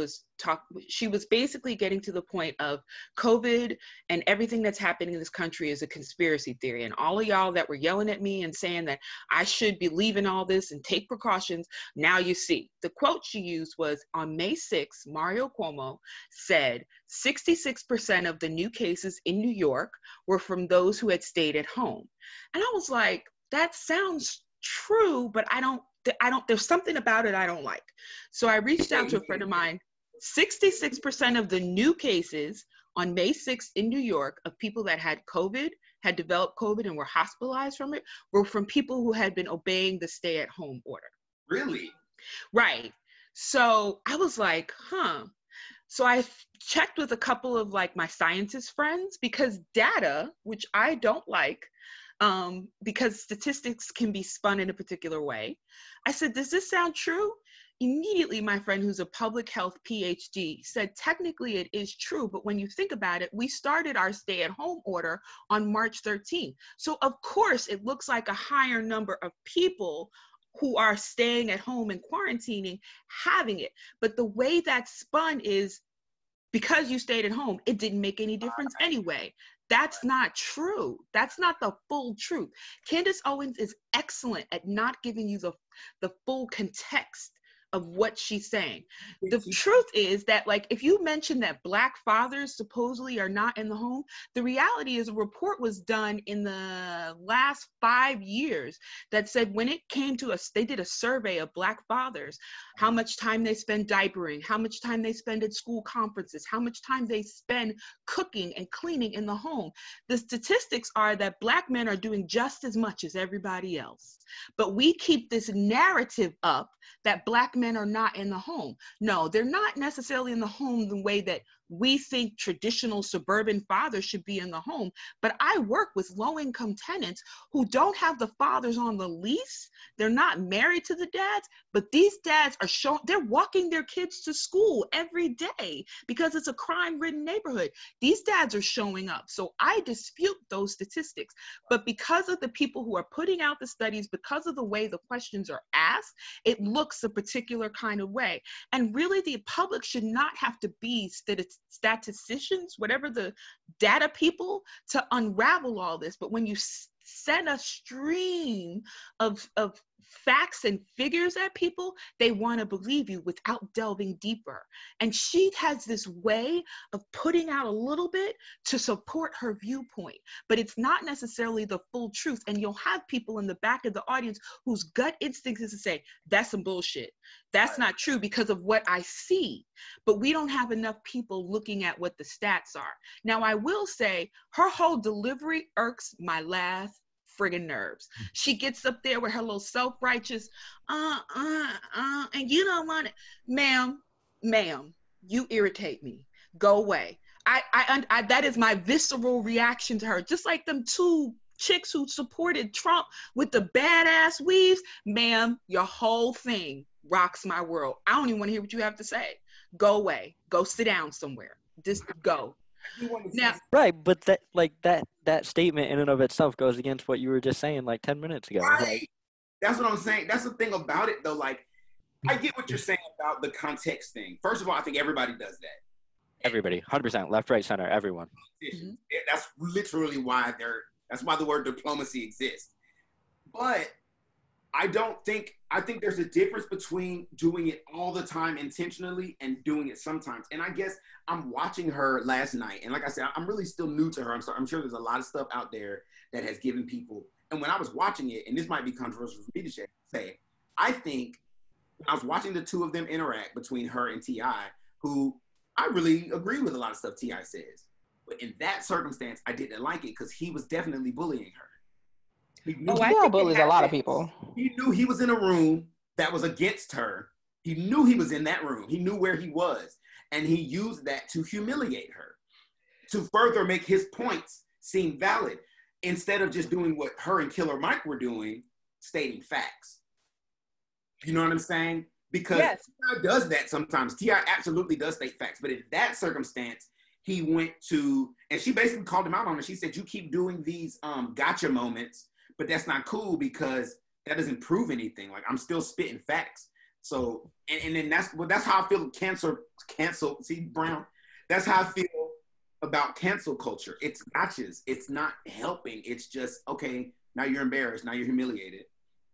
Speaker 7: she was basically getting to the point of COVID and everything that's happening in this country is a conspiracy theory. And all of y'all that were yelling at me and saying that I should believe in all this and take precautions, now you see. The quote she used was, on May 6th, Mario Cuomo said 66% of the new cases in New York were from those who had stayed at home. And I was like, that sounds true, but there's something about it I don't like. So I reached out to a friend of mine. 66% of the new cases on May 6th in New York of people that had COVID, had developed COVID and were hospitalized from it, were from people who had been obeying the stay-at-home order.
Speaker 1: Really?
Speaker 7: Right. So I was like, So I checked with a couple of like my scientist friends because data, which I don't like, because statistics can be spun in a particular way. I said, does this sound true? Immediately, my friend who's a public health PhD said, technically it is true, but when you think about it, we started our stay-at-home order on March 13th. So of course, it looks like a higher number of people who are staying at home and quarantining having it. But the way that's spun is because you stayed at home, it didn't make any difference anyway. That's not true. That's not the full truth. Candace Owens is excellent at not giving you the full context of what she's saying. The truth is that, like, if you mention that Black fathers supposedly are not in the home, the reality is a report was done in the last 5 years that said when it came to us, they did a survey of Black fathers, how much time they spend diapering, how much time they spend at school conferences, how much time they spend cooking and cleaning in the home. The statistics are that Black men are doing just as much as everybody else. But we keep this narrative up that Black men men are not in the home. No, they're not necessarily in the home the way that we think traditional suburban fathers should be in the home. But I work with low-income tenants who don't have the fathers on the lease. They're not married to the dads, but these dads are they're walking their kids to school every day because it's a crime-ridden neighborhood. These dads are showing up. So I dispute those statistics. But because of the people who are putting out the studies, because of the way the questions are asked, it looks a particular kind of way. And really, the public should not have to be statisticians, whatever the data people, to unravel all this. But when you send a stream of facts and figures at people, they want to believe you without delving deeper. And she has this way of putting out a little bit to support her viewpoint, but it's not necessarily the full truth. And you'll have people in the back of the audience whose gut instinct is to say, that's some bullshit. That's not true because of what I see. But we don't have enough people looking at what the stats are. Now, I will say her whole delivery irks my last friggin' nerves. She gets up there with her little self-righteous, and you don't want it. Ma'am, you irritate me. Go away. I that is my visceral reaction to her. Just like them two chicks who supported Trump with the badass weaves. Ma'am, your whole thing rocks my world. I don't even want to hear what you have to say. Go away. Go sit down somewhere. Just go. Now,
Speaker 4: right, but that statement in and of itself goes against what you were just saying like 10 minutes ago.
Speaker 1: Right.
Speaker 4: Like,
Speaker 1: that's what I'm saying. That's the thing about it, though. Like, I get what you're saying about the context thing. First of all, I think everybody does that.
Speaker 4: Everybody, 100%, left, right, center, everyone.
Speaker 1: Mm-hmm. That's literally why that's why the word diplomacy exists. But I think there's a difference between doing it all the time intentionally and doing it sometimes. And I guess I'm watching her last night. And like I said, I'm really still new to her. I'm sure there's a lot of stuff out there that has given people. And when I was watching it, and this might be controversial for me to say, I think when I was watching the two of them interact between her and T.I., who I really agree with a lot of stuff T.I. says. But in that circumstance, I didn't like it because he was definitely bullying her.
Speaker 2: He bullies a lot of people.
Speaker 1: He knew he was in a room that was against her. He knew he was in that room. He knew where he was. And he used that to humiliate her, to further make his points seem valid, instead of just doing what her and Killer Mike were doing, stating facts. You know what I'm saying? Because T.I. does that sometimes. T.I. absolutely does state facts. But in that circumstance, he went to, and she basically called him out on it. She said, you keep doing these gotcha moments, but that's not cool because that doesn't prove anything. Like, I'm still spitting facts. So, and then that's how I feel cancel, see, Brown, that's how I feel about cancel culture. It's gotchas. It's not helping. It's just, okay, now you're embarrassed. Now you're humiliated.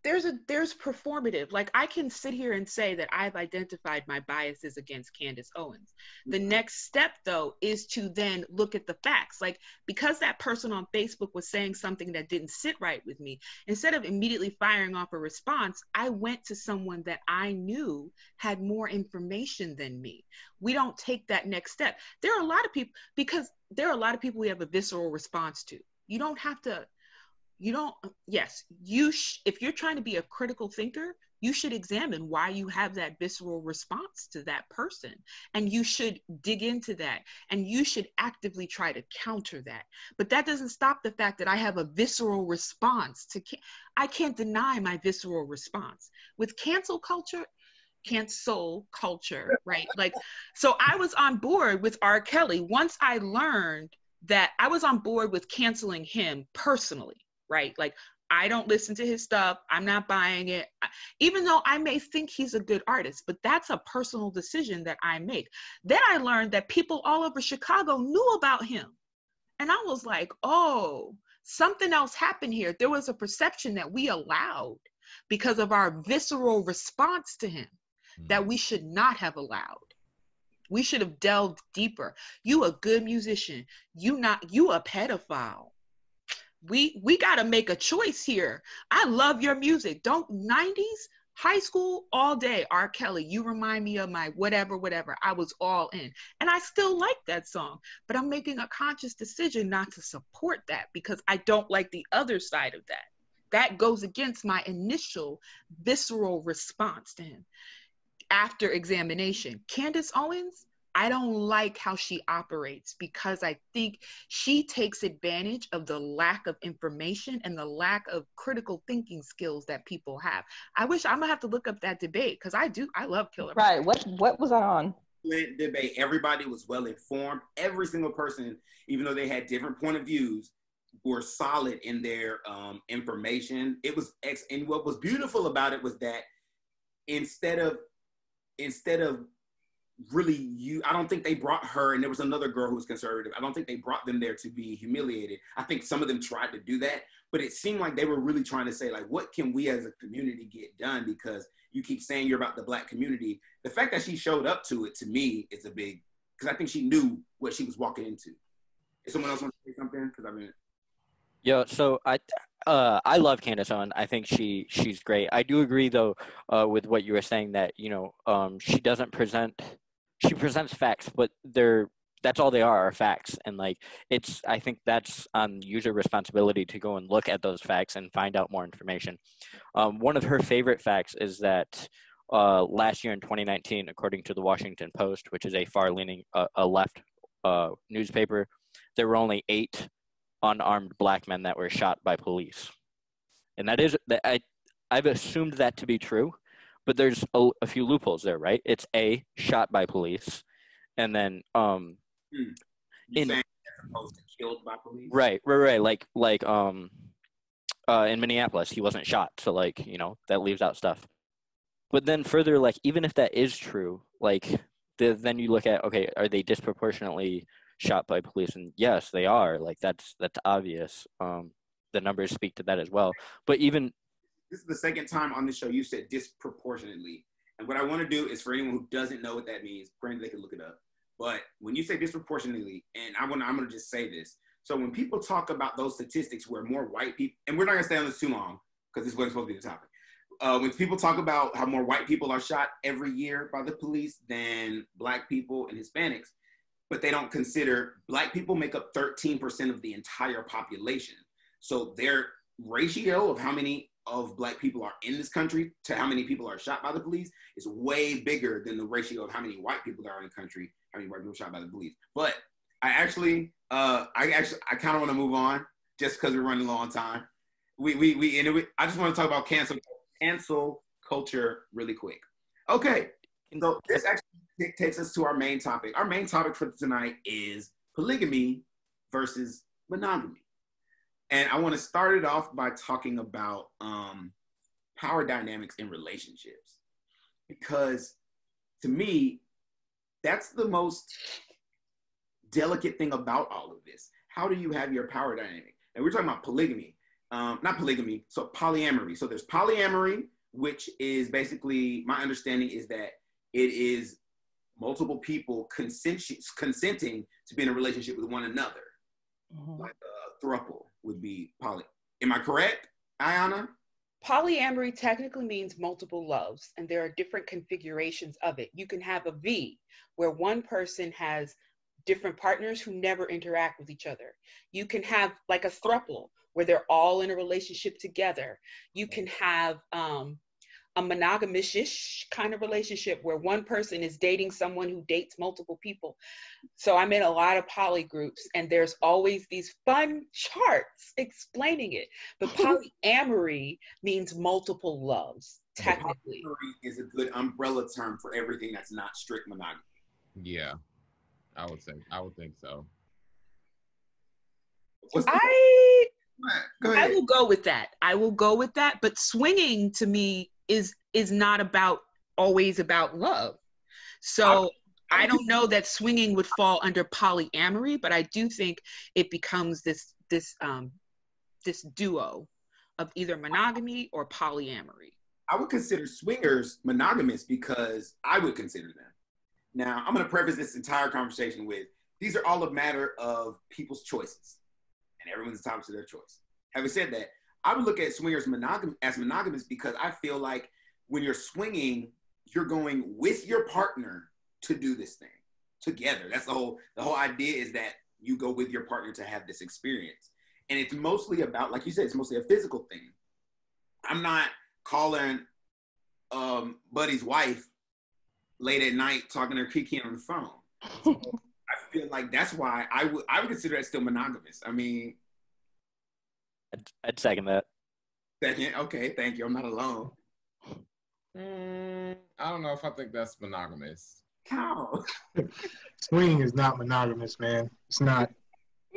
Speaker 7: There's performative. Like, I can sit here and say that I've identified my biases against Candace Owens. The next step, though, is to then look at the facts. Like, because that person on Facebook was saying something that didn't sit right with me, instead of immediately firing off a response, I went to someone that I knew had more information than me. We don't take that next step. There are a lot of people, because there are a lot of people we have a visceral response to. You don't have to. If you're trying to be a critical thinker, you should examine why you have that visceral response to that person. And you should dig into that. And you should actively try to counter that. But that doesn't stop the fact that I have a visceral response to, I can't deny my visceral response. With cancel culture, right? Like, so I was on board with R. Kelly once I learned that I was on board with canceling him personally. Right? Like, I don't listen to his stuff. I'm not buying it. Even though I may think he's a good artist, but that's a personal decision that I make. Then I learned that people all over Chicago knew about him. And I was like, oh, something else happened here. There was a perception that we allowed because of our visceral response to him that we should not have allowed. We should have delved deeper. You a good musician. You a pedophile. We got to make a choice here. I love your music. 90s, high school, all day, R. Kelly, you remind me of my whatever. I was all in. And I still like that song, but I'm making a conscious decision not to support that because I don't like the other side of that. That goes against my initial visceral response to him. after examination. Candace Owens, I don't like how she operates because I think she takes advantage of the lack of information and the lack of critical thinking skills that people have. I'm gonna have to look up that debate because I love Killer.
Speaker 2: Right. What was that on?
Speaker 1: Debate. Everybody was well informed. Every single person, even though they had different point of views, were solid in their information. It was and what was beautiful about it was that instead of really I don't think they brought her, and there was another girl who was conservative. I don't think they brought them there to be humiliated. I think some of them tried to do that, but it seemed like they were really trying to say, like, what can we as a community get done? Because you keep saying you're about the Black community. The fact that she showed up to it, to me, is a big, because I think she knew what she was walking into. If someone else wants to say something, because I mean.
Speaker 4: Yeah, so I love Candace Owens. I think she's great. I do agree though with what you were saying that she presents facts, but that's all they are facts, and like I think that's on user responsibility to go and look at those facts and find out more information. One of her favorite facts is that last year in 2019, according to the Washington Post, which is a far-leaning a left newspaper, there were only 8 unarmed Black men that were shot by police. And that is that I've assumed that to be true, but there's a few loopholes there, right? It's shot by police, and then
Speaker 1: You're saying as opposed to killed by police?
Speaker 4: Right. Like in Minneapolis, he wasn't shot, so like that leaves out stuff. But then further, like even if that is true, like then you look at, okay, are they disproportionately shot by police? And yes, they are. Like that's obvious. The numbers speak to that as well. But even
Speaker 1: this is the second time on this show you said disproportionately, and what I want to do is for anyone who doesn't know what that means, granted they can look it up. But when you say disproportionately, and I'm gonna just say this. So when people talk about those statistics where more white people, and we're not gonna stay on this too long because this wasn't supposed to be the topic. When people talk about how more white people are shot every year by the police than Black people and Hispanics, but they don't consider Black people make up 13% of the entire population. So their ratio of how many of Black people are in this country to how many people are shot by the police is way bigger than the ratio of how many white people there are in the country, how many white people are shot by the police. But I kind of want to move on just because we're running low on time. I just want to talk about cancel culture really quick. Okay, so this actually takes us to our main topic. Our main topic for tonight is polygamy versus monogamy. And I want to start it off by talking about power dynamics in relationships. Because to me, that's the most delicate thing about all of this. How do you have your power dynamic? And we're talking about polygamy. Not polygamy, so polyamory. So there's polyamory, which is basically, my understanding is that it is multiple people consenting to be in a relationship with one another. Mm-hmm. Like a throuple would be poly. Am I correct, Ayana?
Speaker 7: Polyamory technically means multiple loves, and there are different configurations of it. You can have a V, where one person has different partners who never interact with each other. You can have like a throuple, where they're all in a relationship together. You can have a monogamous-ish kind of relationship where one person is dating someone who dates multiple people. So I'm in a lot of poly groups, and there's always these fun charts explaining it. But polyamory means multiple loves, technically.
Speaker 1: Polyamory is a good umbrella term for everything that's not strict monogamy.
Speaker 6: Yeah, I would think so.
Speaker 7: I will go with that. But swinging to me is not always about love. So I don't know that swinging would fall under polyamory, but I do think it becomes this duo of either monogamy or polyamory.
Speaker 1: I would consider swingers monogamous because I would consider them. Now, I'm going to preface this entire conversation with, these are all a matter of people's choices, and everyone's entitled to their choice. Having said that, I would look at swingers as monogamous because I feel like when you're swinging, you're going with your partner to do this thing together. That's the whole idea, is that you go with your partner to have this experience. And it's mostly about, like you said, it's mostly a physical thing. I'm not calling Buddy's wife late at night talking to her Kiki on the phone. So I feel like that's why I would consider that still monogamous. I mean,
Speaker 4: I'd second that.
Speaker 1: second, okay, thank you. I'm not alone.
Speaker 6: I don't know if I think that's monogamous.
Speaker 1: How?
Speaker 3: Swinging is not monogamous, man. It's not.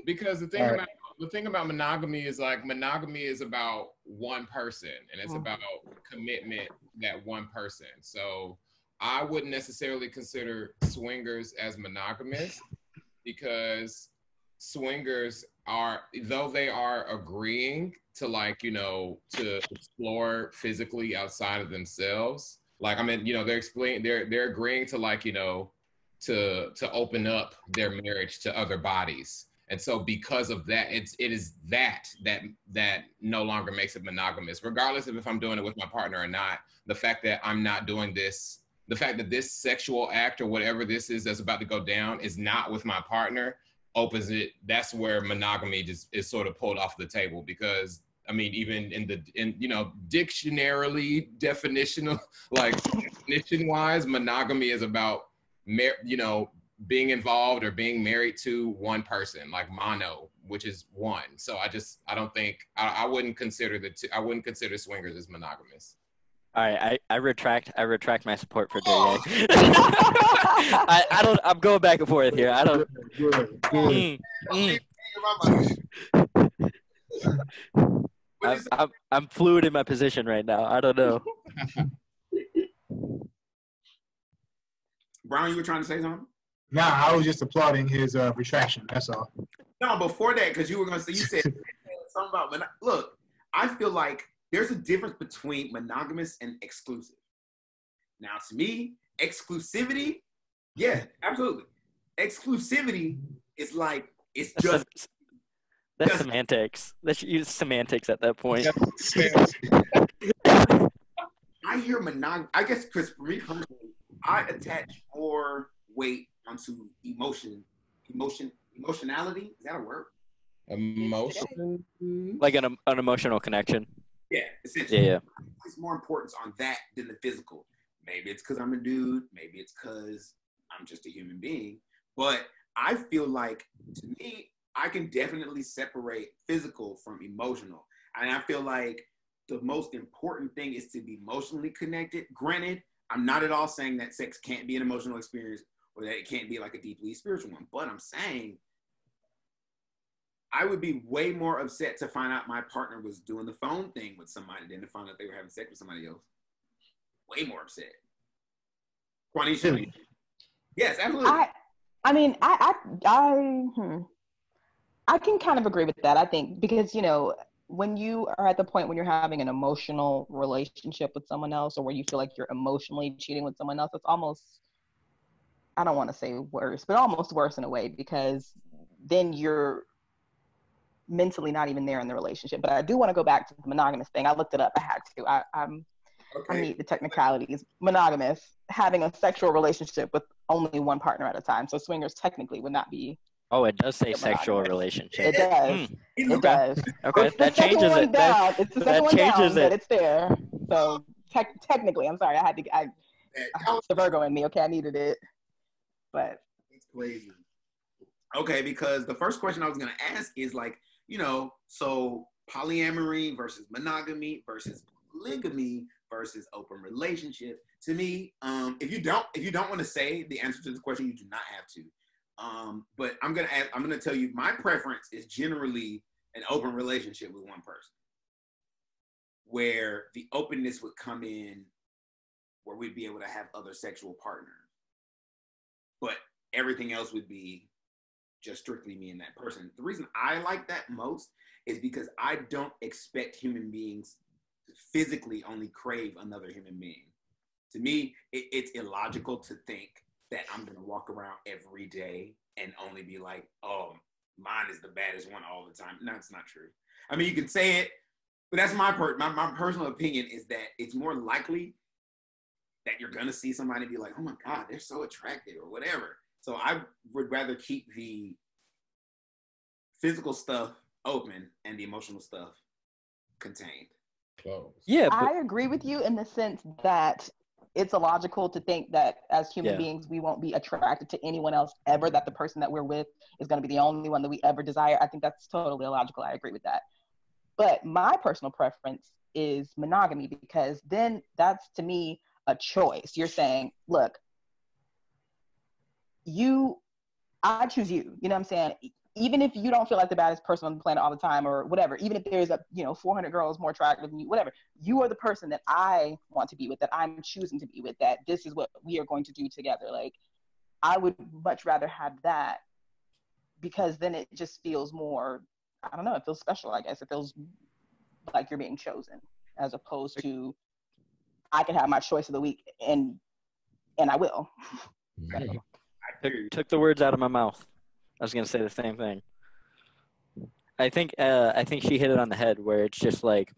Speaker 6: Because the thing about monogamy is like monogamy is about one person and it's about commitment that one person. So I wouldn't necessarily consider swingers as monogamous because swingers are, though they are agreeing to like, you know, to explore physically outside of themselves. Like, I mean, you know, they're agreeing to like, you know, to open up their marriage to other bodies. And so because of that, it is that no longer makes it monogamous, regardless of if I'm doing it with my partner or not. The fact that I'm not doing this, the fact that this sexual act or whatever this is that's about to go down is not with my partner, opens it. That's where monogamy just is sort of pulled off the table. Because I mean, even in you know, dictionarily definitional, like definition wise, monogamy is about you know, being involved or being married to one person, like mono, which is one. So I don't think I wouldn't consider I wouldn't consider swingers as monogamous.
Speaker 4: All right, I retract my support for Derriere. I'm going back and forth here. I don't. I'm fluid in my position right now. I don't know.
Speaker 1: Brown, you were trying to say something?
Speaker 3: Nah, I was just applauding his retraction. That's all.
Speaker 1: No, before that, because you were going to say, you said something about, look, I feel like there's a difference between monogamous and exclusive. Now, to me, exclusivity, yeah, absolutely. Exclusivity is like, it's just.
Speaker 4: That's semantics. Let's use semantics at that point.
Speaker 1: I hear monogamy, I guess, because for me personally, I attach more weight onto emotionality. Is that a word?
Speaker 6: Emotion?
Speaker 4: Like an emotional connection.
Speaker 1: Yeah, essentially.
Speaker 4: Yeah.
Speaker 1: It's more importance on that than the physical. Maybe it's because I'm a dude. Maybe it's because I'm just a human being. But I feel like, to me, I can definitely separate physical from emotional. And I feel like the most important thing is to be emotionally connected. Granted, I'm not at all saying that sex can't be an emotional experience or that it can't be like a deeply spiritual one. But I'm saying I would be way more upset to find out my partner was doing the phone thing with somebody than to find out they were having sex with somebody else. Way more upset. Quanisha? Yes, absolutely.
Speaker 2: I can kind of agree with that, I think, because, you know, when you are at the point when you're having an emotional relationship with someone else or where you feel like you're emotionally cheating with someone else, it's almost, I don't want to say worse, but almost worse in a way, because then you're mentally not even there in the relationship. But I do want to go back to the monogamous thing. I looked it up. I had to. I need the technicalities. Monogamous, having a sexual relationship with only one partner at a time. So swingers technically would not be.
Speaker 4: Oh, it does say sexual relationship.
Speaker 2: It does. It does.
Speaker 4: Okay, that changes it.
Speaker 2: It's the second one down, but it's there. So technically, I'm sorry. It's the Virgo in me. Okay, I needed it. But
Speaker 1: it's crazy. Okay, because the first question I was going to ask is like, you know, so polyamory versus monogamy versus polygamy versus open relationship. To me, if you don't want to say the answer to this question, you do not have to. But I'm gonna tell you my preference is generally an open relationship with one person, where the openness would come in, where we'd be able to have other sexual partners, but everything else would be just strictly me and that person. The reason I like that most is because I don't expect human beings to physically only crave another human being. To me, it's illogical to think that I'm going to walk around every day and only be like, oh, mine is the baddest one all the time. No, it's not true. I mean, you can say it, but that's my personal opinion is that it's more likely that you're going to see somebody be like, oh my God, they're so attractive or whatever. So I would rather keep the physical stuff open and the emotional stuff contained.
Speaker 6: Close.
Speaker 4: Yeah,
Speaker 2: I agree with you in the sense that it's illogical to think that as human beings, we won't be attracted to anyone else ever, that the person that we're with is going to be the only one that we ever desire. I think that's totally illogical. I agree with that. But my personal preference is monogamy, because then that's, to me, a choice. You're saying, look, I choose you. You know what I'm saying? Even if you don't feel like the baddest person on the planet all the time or whatever, even if there's 400 girls more attractive than you, whatever, you are the person that I want to be with, that I'm choosing to be with, that this is what we are going to do together. Like, I would much rather have that, because then it just feels more, I don't know, it feels special, I guess. It feels like you're being chosen, as opposed to I can have my choice of the week and I will.
Speaker 4: Took the words out of my mouth. I was gonna say the same thing. I think she hit it on the head, where it's just like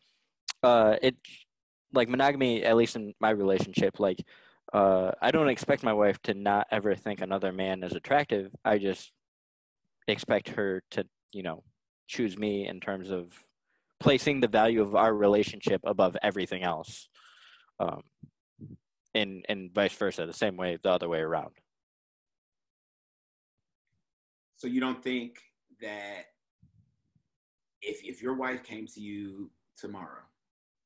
Speaker 4: like monogamy, at least in my relationship, like I don't expect my wife to not ever think another man is attractive. I just expect her to, choose me in terms of placing the value of our relationship above everything else. And vice versa, the same way, the other way around.
Speaker 1: So you don't think that if your wife came to you tomorrow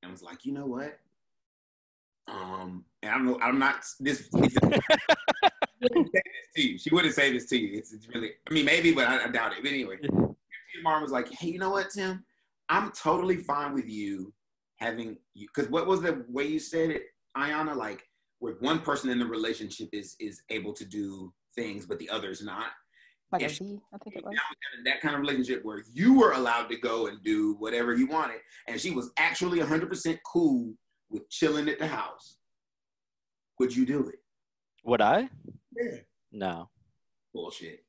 Speaker 1: and was like, you know what? And I don't know, I'm not this. She wouldn't say this to you. She wouldn't say this to you. It's really, I mean, maybe, but I doubt it. But anyway, tomorrow was like, hey, you know what, Tim? I'm totally fine with you having you, because what was the way you said it, Ayana? Like, where one person in the relationship is able to do things, but the other's not.
Speaker 2: Like a V, I think it was.
Speaker 1: That kind of relationship where you were allowed to go and do whatever you wanted, and she was actually 100% cool with chilling at the house. Would you do it?
Speaker 4: Would I?
Speaker 1: Yeah.
Speaker 4: No.
Speaker 1: Bullshit.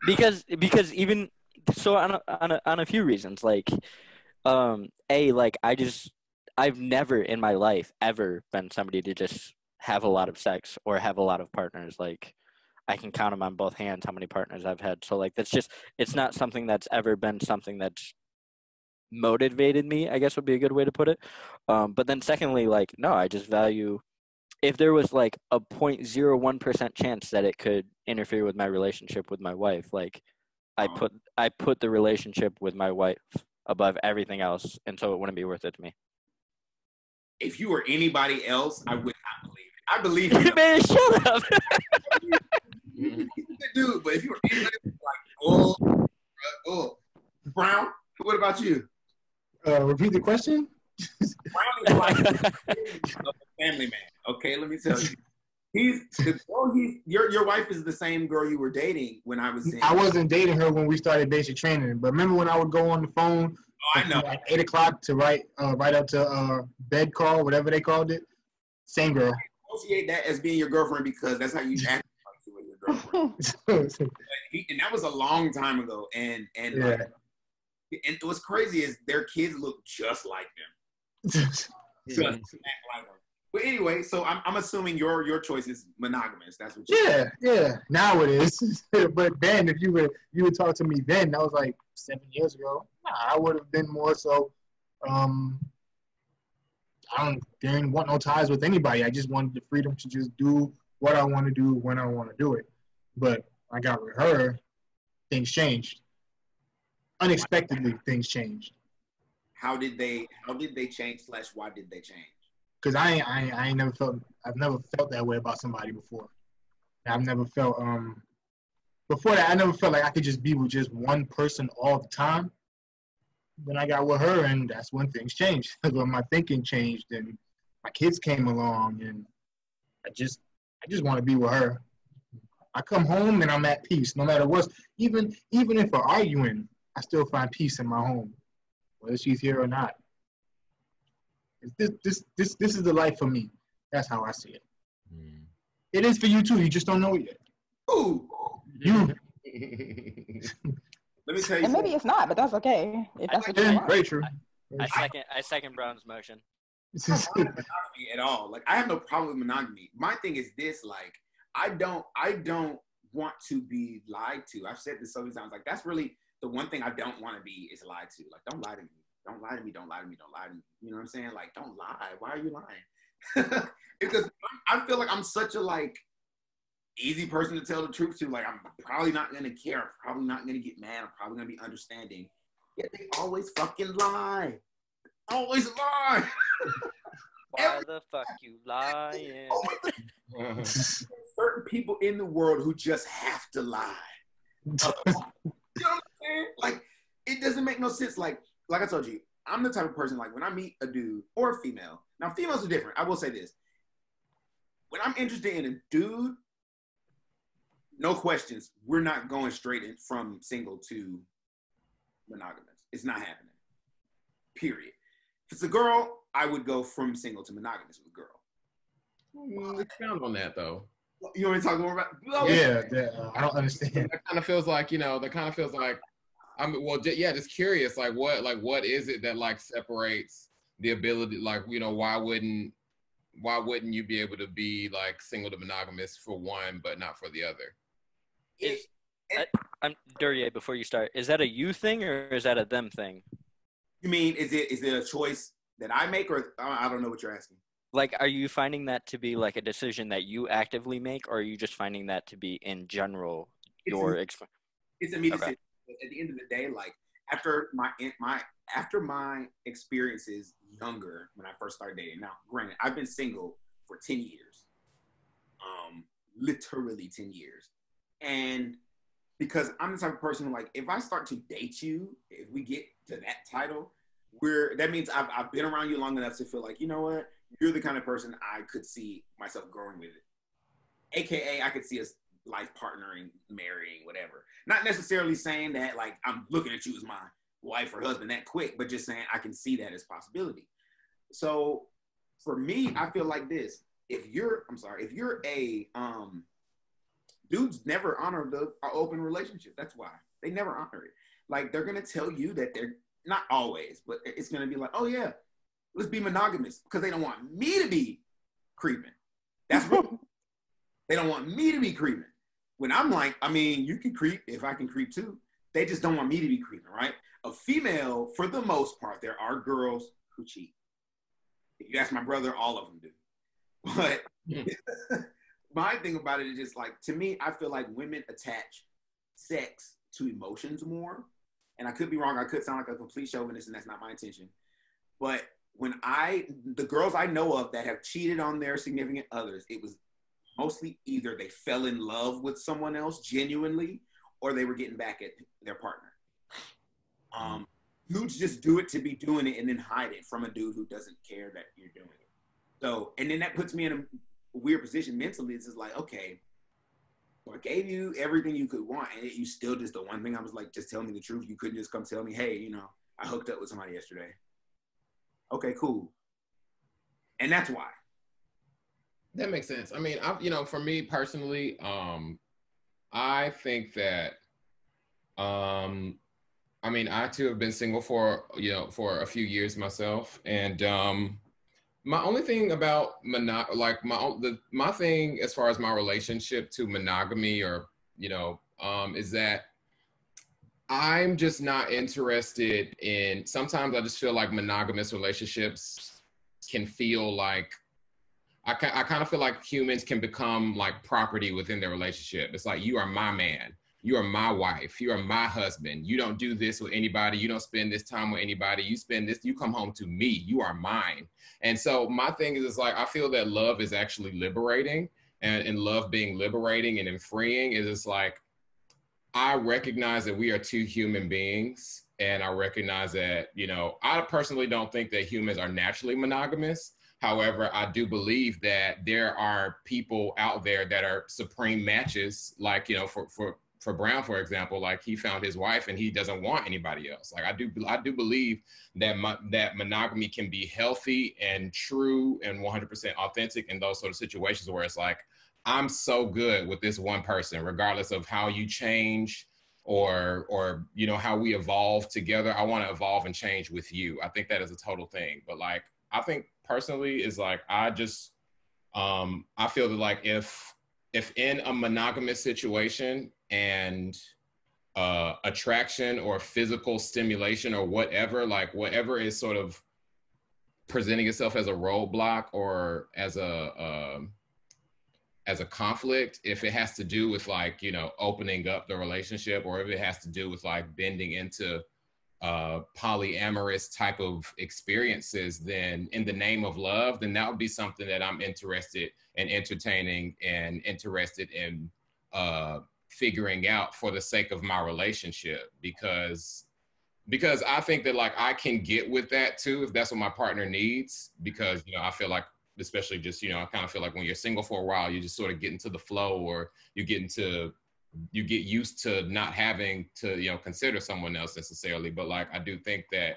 Speaker 4: because even so, on a few reasons, like like I've never in my life ever been somebody to just have a lot of sex or have a lot of partners. Like, I can count them on both hands how many partners I've had. So like, it's not something that's ever been something that's motivated me, I guess would be a good way to put it. But then secondly, like, no, I just value, if there was like a 0.01% chance that it could interfere with my relationship with my wife, like I put the relationship with my wife above everything else, and so it wouldn't be worth it to me.
Speaker 1: If you were anybody else, I would not believe it. I believe you.
Speaker 4: Man, shut up.
Speaker 1: Dude, but if you were anybody like, Brown, what about you?
Speaker 3: Repeat the question.
Speaker 1: Brown is like a family man. Okay, let me tell you. Your wife is the same girl you were dating when I was in.
Speaker 3: I wasn't dating her when we started basic training, but remember when I would go on the phone
Speaker 1: I know.
Speaker 3: at 8 o'clock to write up to bed call, whatever they called it? Same girl.
Speaker 1: I associate that as being your girlfriend because that's how you act with your girlfriend. And that was a long time ago. And what's crazy is their kids look just like them. Just act like them. But anyway, so I'm assuming your choice is monogamous. That's what you
Speaker 3: Yeah. Now it is. But then if you would talk to me then, that was like 7 years ago. I would have been more so I didn't want no ties with anybody. I just wanted the freedom to just do what I want to do when I want to do it. But I got with her, things changed. Unexpectedly, things changed.
Speaker 1: How did they change / why did they change?
Speaker 3: Because I've never felt that way about somebody before. I've never felt before that I never felt like I could just be with just one person all the time. Then I got with her, and that's when things changed. When my thinking changed, and my kids came along, and I just want to be with her. I come home and I'm at peace, no matter what. Even if we're arguing, I still find peace in my home, whether she's here or not. This is the life for me. That's how I see it. It is for you too. You just don't know it yet.
Speaker 1: Ooh,
Speaker 3: you.
Speaker 1: Let me tell you.
Speaker 2: And maybe it's not, but that's okay. If that's what you want.
Speaker 3: Very true.
Speaker 4: I second Brown's motion.
Speaker 1: I don't have monogamy at all. Like, I have no problem with monogamy. My thing is this: like, I don't want to be lied to. I've said this so many times. Like, that's really the one thing I don't want to be is lied to. Like, don't lie to me. don't lie to me, don't lie to me, don't lie to me. You know what I'm saying? Like, don't lie. Why are you lying? Because I feel like I'm such a like easy person to tell the truth to. Like, I'm probably not gonna care. I'm probably not gonna get mad. I'm probably gonna be understanding. Yet they always fucking lie. Always lie.
Speaker 4: Why the fuck you lying?
Speaker 1: Certain people in the world who just have to lie. You know what I'm saying? Like, it doesn't make no sense. Like I told you, I'm the type of person, like, when I meet a dude or a female, now females are different. I will say this. When I'm interested in a dude, no questions, we're not going straight in from single to monogamous. It's not happening. Period. If it's a girl, I would go from single to monogamous with a girl.
Speaker 6: Expound on that, though.
Speaker 1: You want to talk more about?
Speaker 3: Yeah, I don't understand.
Speaker 6: That kind of feels like, I mean, well, yeah, just curious, like what is it that like separates the ability, like, you know, why wouldn't you be able to be like single to monogamous for one, but not for the other?
Speaker 4: I'm Duryea, before you start, is that a you thing or is that a them thing?
Speaker 1: You mean, is it a choice that I make, or I don't know what you're asking?
Speaker 4: Like, are you finding that to be like a decision that you actively make, or are you just finding that to be in general
Speaker 1: It's a me decision. At the end of the day, like, after my experiences younger, when I first started dating. Now, granted, I've been single for 10 years, literally 10 years, and because I'm the type of person who, like, if I start to date you, if we get to that title, that means I've been around you long enough to feel like, you know what, you're the kind of person I could see myself growing with it. AKA, I could see us life partnering, marrying, whatever. Not necessarily saying that, like, I'm looking at you as my wife or husband that quick, but just saying I can see that as possibility. So for me, I feel like this. If you're a dudes never honor the open relationship. That's why they never honor it. Like, they're gonna tell you that they're not always, but it's gonna be like, oh yeah, let's be monogamous, because they don't want me to be creeping. That's what they don't want me to be creeping. When I'm like, I mean, you can creep if I can creep too. They just don't want me to be creeping, right? A female, for the most part, there are girls who cheat. If you ask my brother, all of them do. But my thing about it is just like, to me, I feel like women attach sex to emotions more. And I could be wrong. I could sound like a complete chauvinist, and that's not my intention. But the girls I know of that have cheated on their significant others, it was mostly either they fell in love with someone else genuinely, or they were getting back at their partner. Dudes just do it to be doing it and then hide it from a dude who doesn't care that you're doing it. So, and then that puts me in a weird position mentally. It's just like, okay, well, I gave you everything you could want, and you still just, the one thing I was like, just tell me the truth. You couldn't just come tell me, hey, you know, I hooked up with somebody yesterday. Okay, cool. And that's why.
Speaker 6: That makes sense. I mean, for me personally, I think that, I mean, I too have been single for a few years myself, and my only thing about my thing as far as my relationship to monogamy, or is that I'm just not interested in. Sometimes I just feel like monogamous relationships can feel like. I kind of feel like humans can become like property within their relationship. It's like, you are my man, you are my wife, you are my husband. You don't do this with anybody. You don't spend this time with anybody. You come home to me. You are mine. And so my thing is like, I feel that love is actually liberating, and love being liberating and freeing is just like, I recognize that we are two human beings. And I recognize that, I personally don't think that humans are naturally monogamous. However, I do believe that there are people out there that are supreme matches, like, for Brown, for example, like, he found his wife and he doesn't want anybody else. Like, I do believe that that monogamy can be healthy and true and 100% authentic in those sort of situations where it's like, I'm so good with this one person, regardless of how you change or how we evolve together. I want to evolve and change with you. I think that is a total thing. But like, I think personally is like, I just, I feel that like if in a monogamous situation and attraction or physical stimulation or whatever, like whatever is sort of presenting itself as a roadblock or as a conflict, if it has to do with like, you know, opening up the relationship, or if it has to do with like bending into polyamorous type of experiences, then in the name of love, then that would be something that I'm interested in entertaining and interested in figuring out for the sake of my relationship, because I think that like I can get with that too if that's what my partner needs, because, you know, I feel like, especially just, you know, I kind of feel like when you're single for a while, you just sort of get into the flow, or you get used to not having to, you know, consider someone else necessarily. But like, I do think that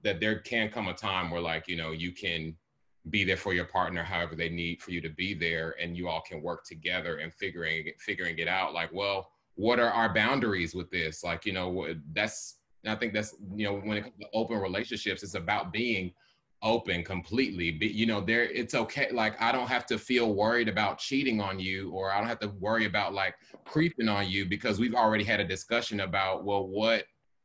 Speaker 6: that there can come a time where like, you know, you can be there for your partner however they need for you to be there, and you all can work together and figuring it out. Like, well, what are our boundaries with this? Like, you know, I think that's, you know, when it comes to open relationships, it's about being open completely. But, you know, it's okay. Like, I don't have to feel worried about cheating on you, or I don't have to worry about like creeping on you, because we've already had a discussion about, well,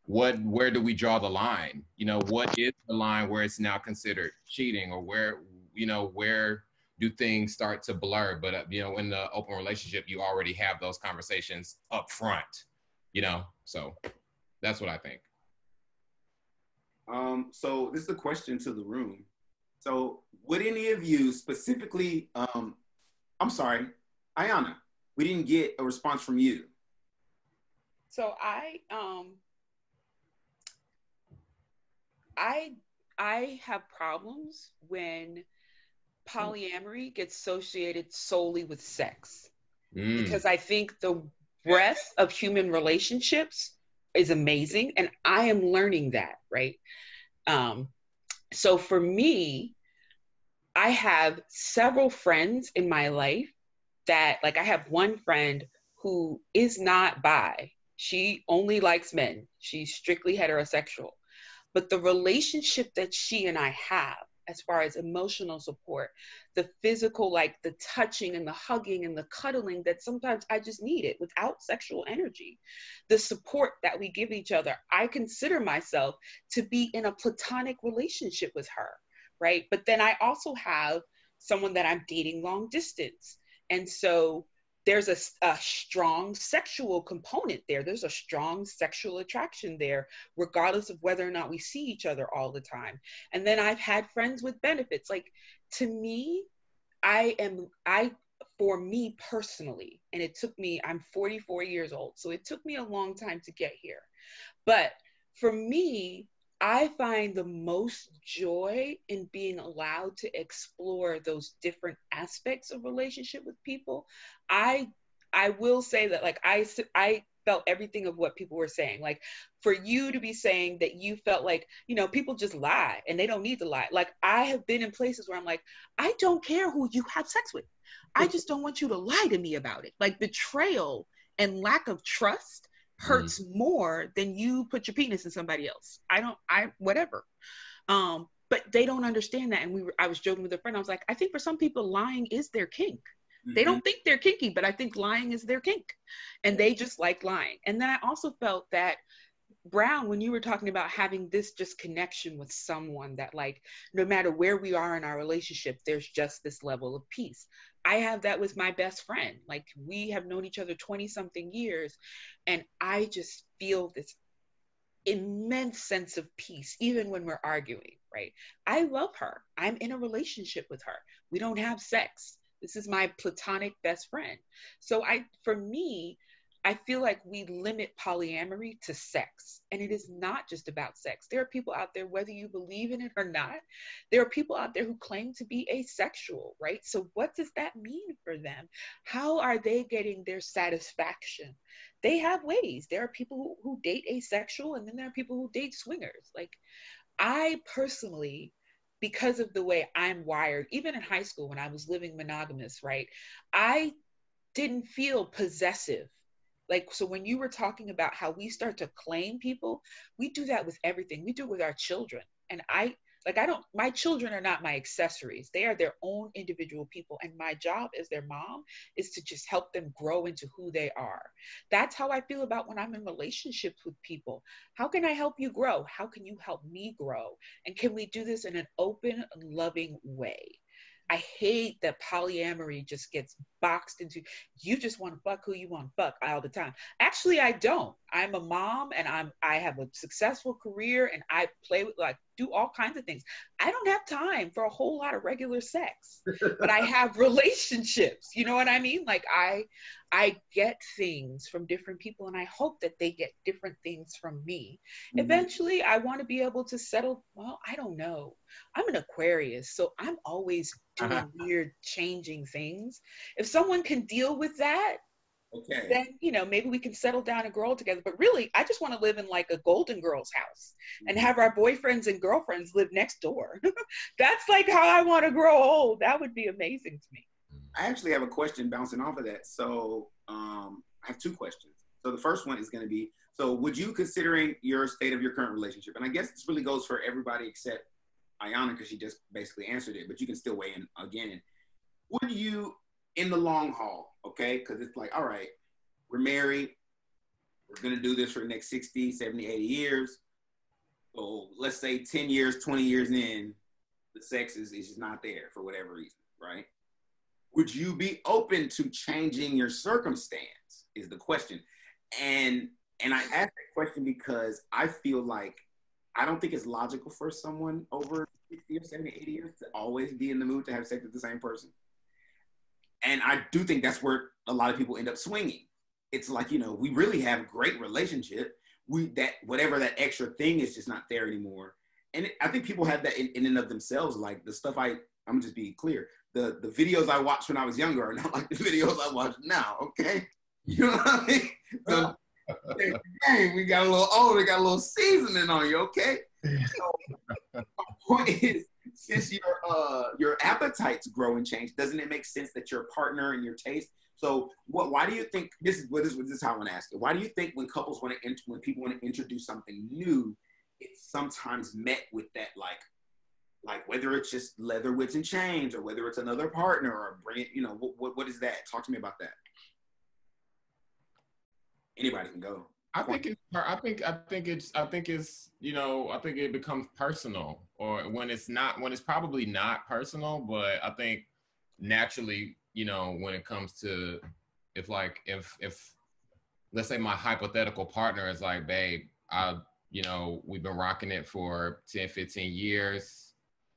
Speaker 6: where do we draw the line? You know, what is the line where it's now considered cheating, or where, you know, where do things start to blur? But, you know, in the open relationship, you already have those conversations up front, you know? So that's what I think.
Speaker 1: So this is a question to the room. So would any of you specifically, I'm sorry, Ayana, we didn't get a response from you.
Speaker 7: So I have problems when polyamory gets associated solely with sex, because I think the breadth of human relationships is amazing, and I am learning that, right? So for me, I have several friends in my life that, like, I have one friend who is not bi. She only likes men. She's strictly heterosexual. But the relationship that she and I have, as far as emotional support, the physical, like the touching and the hugging and the cuddling, that sometimes I just need it without sexual energy. The support that we give each other, I consider myself to be in a platonic relationship with her, right? But then I also have someone that I'm dating long distance. And so there's a strong sexual component there. There's a strong sexual attraction there, regardless of whether or not we see each other all the time. And then I've had friends with benefits. Like, to me, for me personally, and it took me, I'm 44 years old, so it took me a long time to get here. But for me, I find the most joy in being allowed to explore those different aspects of relationship with people. I will say that, like, I felt everything of what people were saying. Like, for you to be saying that you felt like, you know, people just lie and they don't need to lie. Like, I have been in places where I'm like, I don't care who you have sex with. I just don't want you to lie to me about it. Like, betrayal and lack of trust hurts more than you put your penis in somebody else. Whatever. But they don't understand that. And I was joking with a friend. I was like, I think for some people, lying is their kink. They don't think they're kinky, but I think lying is their kink, and they just like lying. And then I also felt that, Brown, when you were talking about having this just connection with someone that, like, no matter where we are in our relationship, there's just this level of peace. I have that with my best friend. Like, we have known each other 20 something years, and I just feel this immense sense of peace, even when we're arguing, right? I love her. I'm in a relationship with her. We don't have sex. This is my platonic best friend. So for me, I feel like we limit polyamory to sex, and it is not just about sex. There are people out there, whether you believe in it or not, there are people out there who claim to be asexual, right? So what does that mean for them? How are they getting their satisfaction? They have ways. There are people who date asexual, and then there are people who date swingers. Like, I personally, because of the way I'm wired, even in high school when I was living monogamous, right? I didn't feel possessive. Like, so when you were talking about how we start to claim people, we do that with everything. We do it with our children. And Like, my children are not my accessories. They are their own individual people. And my job as their mom is to just help them grow into who they are. That's how I feel about when I'm in relationships with people. How can I help you grow? How can you help me grow? And can we do this in an open, loving way? I hate that polyamory just gets boxed into, you just want to fuck who you want to fuck all the time. Actually, I don't. I'm a mom and I have a successful career and I play with, like, do all kinds of things. I don't have time for a whole lot of regular sex, but I have relationships. You know what I mean? Like, I get things from different people and I hope that they get different things from me. Mm-hmm. Eventually, I want to be able to settle. Well, I don't know. I'm an Aquarius, so I'm always doing weird, changing things. If someone can deal with that, okay, then, you know, maybe we can settle down and grow together. But really, I just want to live in like a Golden Girls house and have our boyfriends and girlfriends live next door. That's like how I want to grow old. That would be amazing to me.
Speaker 1: I actually have a question bouncing off of that. So I have two questions. So the first one is going to be, so would you, considering your state of your current relationship, and I guess this really goes for everybody except Ayana, because she just basically answered it, but you can still weigh in again. Would you, in the long haul, okay, because it's like, all right, we're married, we're going to do this for the next 60, 70, 80 years. So let's say 10 years, 20 years in, the sex is just not there for whatever reason, right? Would you be open to changing your circumstance is the question. And I ask that question because I feel like I don't think it's logical for someone over 60 or 70, 80 years to always be in the mood to have sex with the same person. And I do think that's where a lot of people end up swinging. It's like, you know, we really have a great relationship. That whatever that extra thing is just not there anymore. And I think people have that in and of themselves. Like the stuff I'm just being clear. The videos I watched when I was younger are not like the videos I watch now, okay? You know what I mean? So, dang, we got a little older, got a little seasoning on you, okay? So, my point is, since your appetites grow and change, doesn't it make sense that your partner and your taste? So, why do you think this is how I want to ask it? Why do you think when couples when people want to introduce something new, it's sometimes met with that like whether it's just leather wits and chains or whether it's another partner or bring it, you know, what is that? Talk to me about that. Anybody can go.
Speaker 6: I think it's, you know, I think it becomes personal, or when it's probably not personal, but I think naturally, you know, when it comes to, if let's say my hypothetical partner is like, babe, you know, we've been rocking it for 10, 15 years.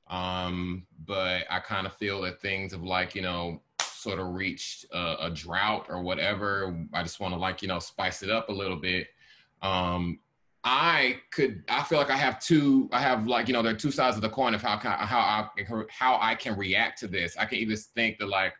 Speaker 6: But I kind of feel that things have, like, you know, sort of reached a drought or whatever. I just want to, like, you know, spice it up a little bit. I feel like I have like, you know, there are two sides of the coin of how I can react to this. I can either think that, like,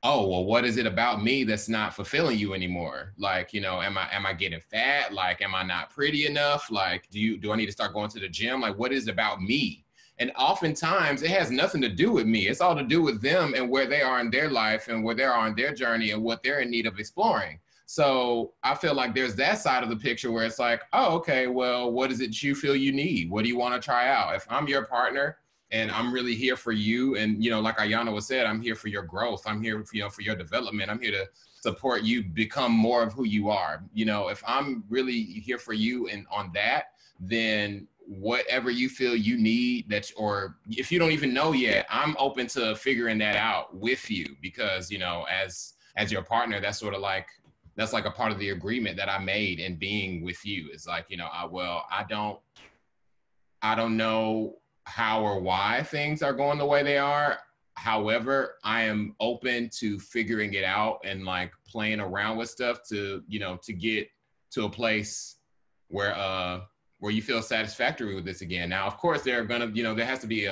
Speaker 6: oh, well, what is it about me that's not fulfilling you anymore? Like, you know, am I getting fat? Like, am I not pretty enough? Like, do I need to start going to the gym? Like, what is it about me? And oftentimes it has nothing to do with me. It's all to do with them and where they are in their life and where they are on their journey and what they're in need of exploring. So I feel like there's that side of the picture where it's like, oh, okay, well, what is it you feel you need? What do you want to try out? If I'm your partner and I'm really here for you, and, you know, like Ayana was said, I'm here for your growth. I'm here, you know, for your development. I'm here to support you become more of who you are. You know, if I'm really here for you and on that, then whatever you feel you need, or if you don't even know yet, I'm open to figuring that out with you, because, you know, as your partner, that's sort of like, that's like a part of the agreement that I made in being with you. It's like, you know, I don't know how or why things are going the way they are. However, I am open to figuring it out and, like, playing around with stuff to, you know, to get to a place where you feel satisfactory with this again. Now, of course, there has to be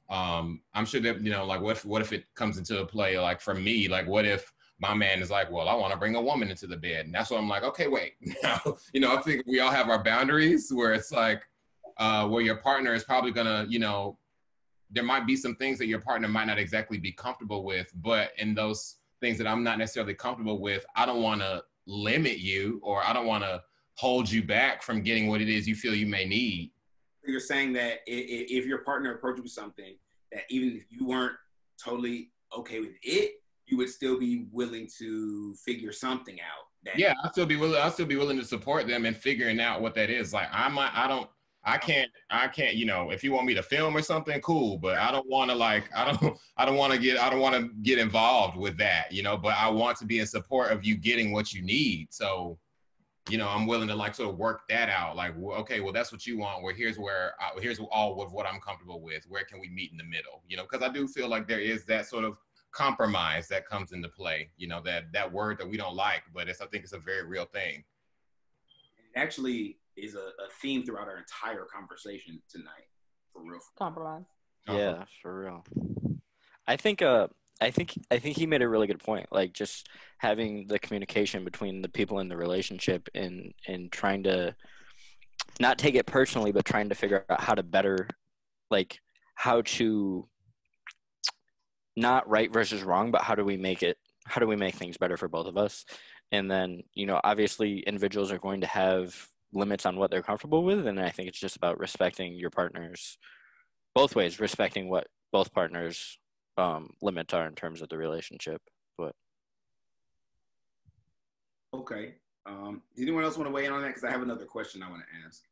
Speaker 6: I'm sure that, you know, like, what if it comes into play, like, for me, like, what if my man is like, well, I want to bring a woman into the bed. And that's what I'm like, okay, wait. Now, you know, I think we all have our boundaries where it's like, where your partner is probably gonna, you know, there might be some things that your partner might not exactly be comfortable with, but in those things that I'm not necessarily comfortable with, I don't want to limit you, or I don't want to hold you back from getting what it is you feel you may need.
Speaker 1: you're saying that if your partner approached you with something that even if you weren't totally okay with it, you would still be willing to figure something out.
Speaker 6: Yeah, I'll still be willing to support them in figuring out what that is. Like I can't, you know, if you want me to film or something, cool, but I don't want to get involved with that, you know, but I want to be in support of you getting what you need. So, you know, I'm willing to like sort of work that out. Like, okay, well, that's what you want. Well, here's all of what I'm comfortable with. Where can we meet in the middle? You know, because I do feel like there is that sort of compromise that comes into play, you know, that word that we don't like, but I think it's a very real thing.
Speaker 1: It actually is a theme throughout our entire conversation tonight, for real.
Speaker 2: Compromise.
Speaker 4: Yeah, for real. I think he made a really good point. Like just having the communication between the people in the relationship and trying to not take it personally, but trying to figure out how to better, like how to not right versus wrong, but how do we make things better for both of us? And then, you know, obviously individuals are going to have limits on what they're comfortable with. And I think it's just about respecting your partners both ways, respecting what both partners limits are in terms of the relationship. But
Speaker 1: okay. Does anyone else want to weigh in on that? Because I have another question I want to ask.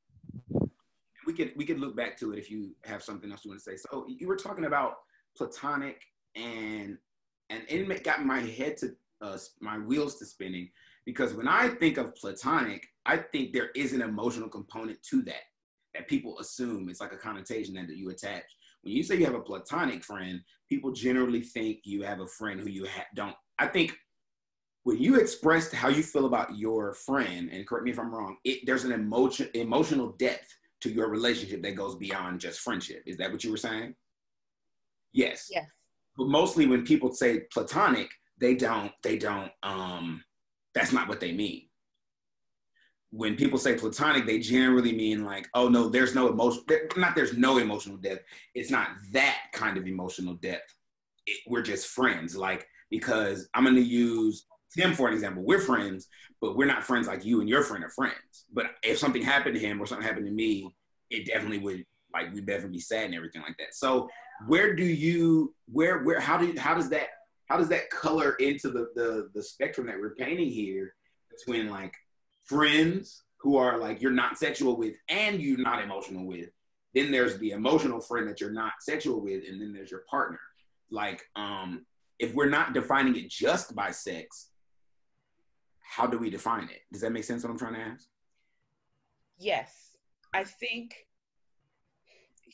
Speaker 1: We could look back to it if you have something else you want to say. So you were talking about platonic and it got my head to my wheels to spinning, because when I think of platonic, I think there is an emotional component to that people assume. It's like a connotation that you attach. When you say you have a platonic friend, people generally think you have a friend who you don't. I think when you expressed how you feel about your friend, and correct me if I'm wrong, there's an emotional depth to your relationship that goes beyond just friendship. Is that what you were saying? Yes.
Speaker 5: Yes.
Speaker 1: But mostly when people say platonic, they don't, that's not what they mean. When people say platonic, they generally mean like, oh no, there's no emotional depth. It's not that kind of emotional depth. We're just friends. Like, because I'm going to use Tim for an example. We're friends, but we're not friends like you and your friend are friends. But if something happened to him or something happened to me, it definitely would, like, we'd definitely be sad and everything like that. So how does that color into the spectrum that we're painting here between like friends who are like you're not sexual with and you're not emotional with? Then there's the emotional friend that you're not sexual with, and then there's your partner. Like, if we're not defining it just by sex, how do we define it? Does that make sense what I'm trying to ask?
Speaker 5: Yes, I think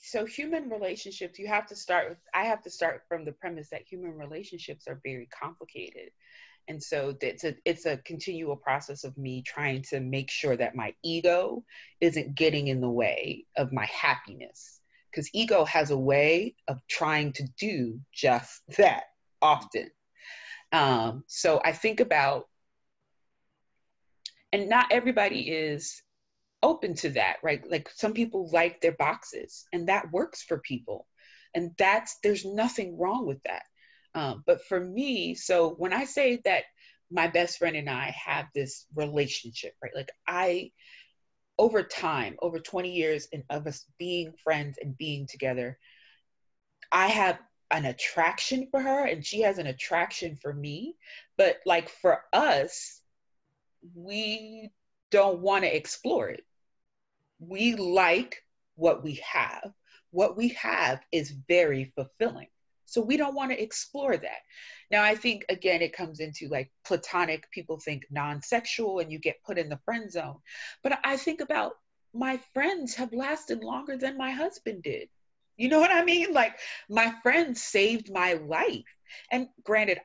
Speaker 5: so. Human relationships, I have to start from the premise that human relationships are very complicated. And so it's a continual process of me trying to make sure that my ego isn't getting in the way of my happiness. Because ego has a way of trying to do just that often. So I think about, and not everybody is open to that, right? Like some people like their boxes and that works for people. And there's nothing wrong with that. But for me, so when I say that my best friend and I have this relationship, right? Like over time, over 20 years of us being friends and being together, I have an attraction for her and she has an attraction for me. But like for us, we don't want to explore it. We like what we have. What we have is very fulfilling. So we don't want to explore that. Now, I think, again, it comes into like platonic, people think non-sexual and you get put in the friend zone. But I think about my friends have lasted longer than my husband did. You know what I mean? Like my friends saved my life. And granted,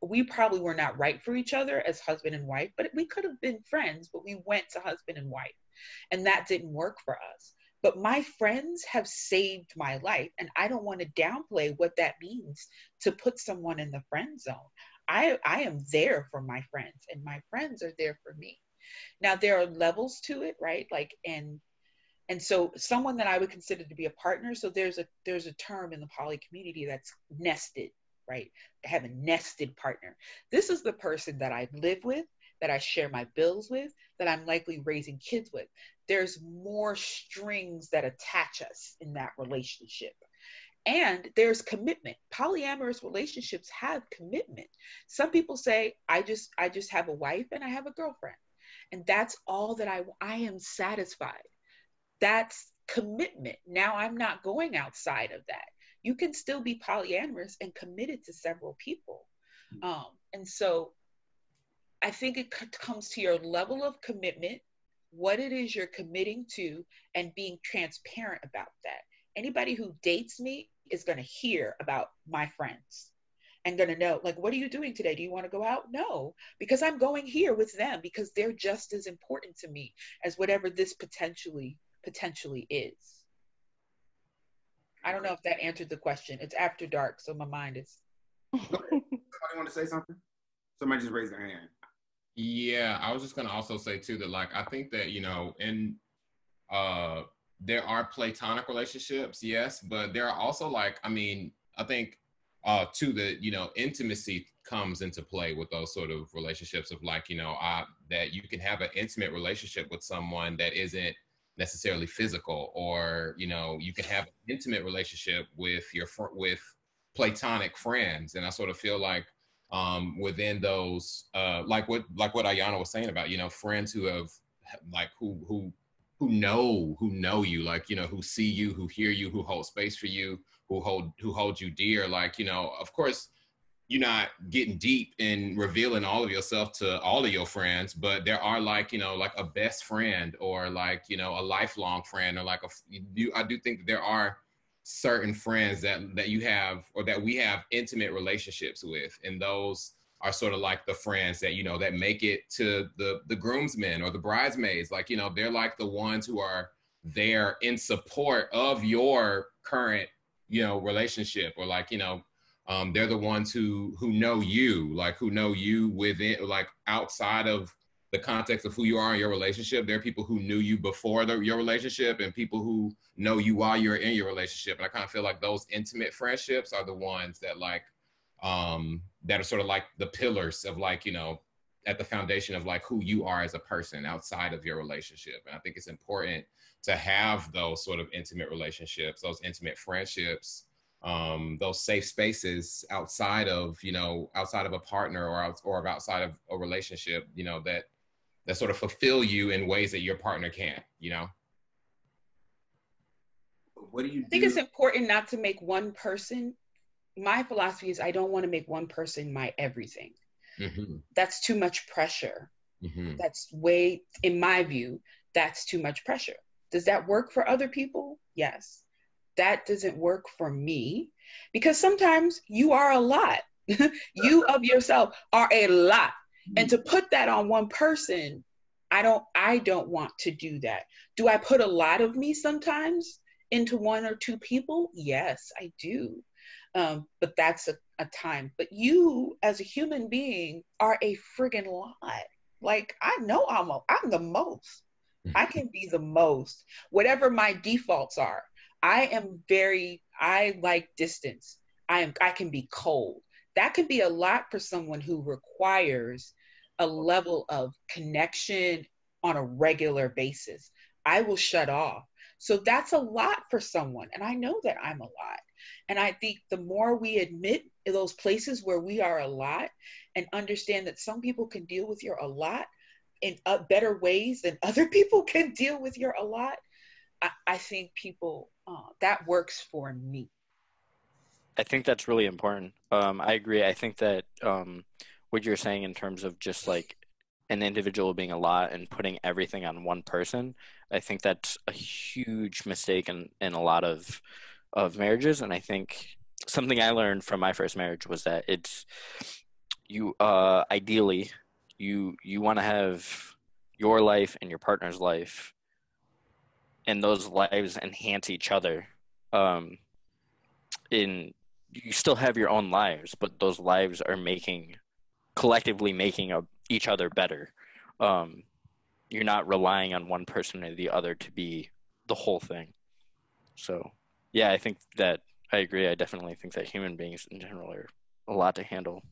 Speaker 5: we probably were not right for each other as husband and wife, but we could have been friends, but we went to husband and wife. And that didn't work for us. But my friends have saved my life, and I don't want to downplay what that means to put someone in the friend zone. I am there for my friends, and my friends are there for me. Now, there are levels to it, right? Like, and so someone that I would consider to be a partner, so there's a term in the poly community that's nested, right? I have a nested partner. This is the person that I live with,
Speaker 7: that I share my bills with, that I'm likely raising kids with. There's more strings that attach us in that relationship. And there's commitment. Polyamorous relationships have commitment. Some people say, I just have a wife and I have a girlfriend. And that's all that I am satisfied. That's commitment. Now I'm not going outside of that. You can still be polyamorous and committed to several people. And so I think it comes to your level of commitment, what it is you're committing to, and being transparent about that. Anybody who dates me is going to hear about my friends and going to know, like, what are you doing today? Do you want to go out? No, because I'm going here with them, because they're just as important to me as whatever this potentially is. I don't know if that answered the question. It's after dark, so my mind is.
Speaker 1: Somebody want to say something? Somebody just raised their hand.
Speaker 6: Yeah, I was just gonna also say too that, like, I think that, you know, in there are platonic relationships, yes, but there are also, like, I mean, I think too that, you know, intimacy comes into play with those sort of relationships of, like, you know, that you can have an intimate relationship with someone that isn't necessarily physical, or, you know, you can have an intimate relationship with with platonic friends. And I sort of feel like within those like what Ayana was saying about, you know, friends who have, like, who know you, like, you know, who see you, who hear you, who hold space for you, who hold you dear. Like, you know, of course you're not getting deep and revealing all of yourself to all of your friends, but there are, like, you know, like a best friend, or, like, you know, a lifelong friend, or like I do think that there are certain friends that you have, or that we have intimate relationships with, and those are sort of like the friends that, you know, that make it to the groomsmen or the bridesmaids. Like, you know, they're like the ones who are there in support of your current, you know, relationship, or, like, you know, they're the ones who know you, like, who know you within, like, outside of the context of who you are in your relationship. There are people who knew you before your relationship, and people who know you while you're in your relationship. And I kind of feel like those intimate friendships are the ones that, like, that are sort of like the pillars of, like, you know, at the foundation of, like, who you are as a person outside of your relationship. And I think it's important to have those sort of intimate relationships, those intimate friendships, those safe spaces outside of, you know, outside of a partner, or outside of a relationship, you know, that sort of fulfill you in ways that your partner can't, you know?
Speaker 1: What do you do?
Speaker 7: I think it's important not to make one person. My philosophy is I don't want to make one person my everything. Mm-hmm. That's too much pressure. Mm-hmm. That's in my view, that's too much pressure. Does that work for other people? Yes. That doesn't work for me, because sometimes you are a lot. You of yourself are a lot. And to put that on one person, I don't want to do that. Do I put a lot of me sometimes into one or two people? Yes, I do. But that's a time. But you as a human being are a friggin' lot. Like, I know I'm the most. I can be the most. Whatever my defaults are. I like distance. I can be cold. That can be a lot for someone who requires a level of connection on a regular basis. I will shut off. So that's a lot for someone. And I know that I'm a lot. And I think the more we admit in those places where we are a lot, and understand that some people can deal with your a lot in better ways than other people can deal with your a lot, I think people, that works for me.
Speaker 4: I think that's really important. I agree. I think that what you're saying in terms of just like an individual being a lot and putting everything on one person, I think that's a huge mistake in a lot of marriages. And I think something I learned from my first marriage was that it's you ideally you want to have your life and your partner's life, and those lives enhance each other. You still have your own lives, but those lives are collectively making each other better. You're not relying on one person or the other to be the whole thing. So, yeah, I think that I agree. I definitely think that human beings in general are a lot to handle.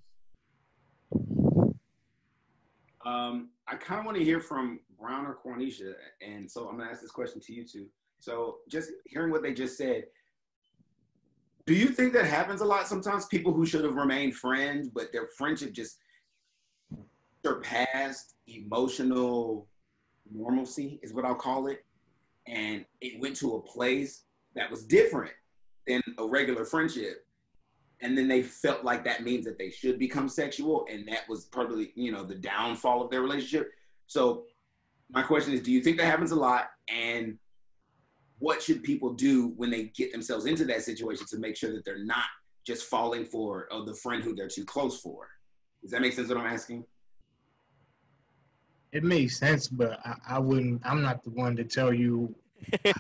Speaker 1: I kind of want to hear from Brown or Cornisha, and so I'm gonna ask this question to you two. So just hearing what they just said, do you think that happens a lot sometimes? People who should have remained friends, but their friendship just surpassed emotional normalcy, is what I'll call it, and it went to a place that was different than a regular friendship. And then they felt like that means that they should become sexual, and that was probably, the downfall of their relationship. So my question is, do you think that happens a lot? And what should people do when they get themselves into that situation to make sure that they're not just falling for the friend who they're too close for? Does that make sense what I'm asking?
Speaker 3: It makes sense, but I wouldn't. I'm not the one to tell you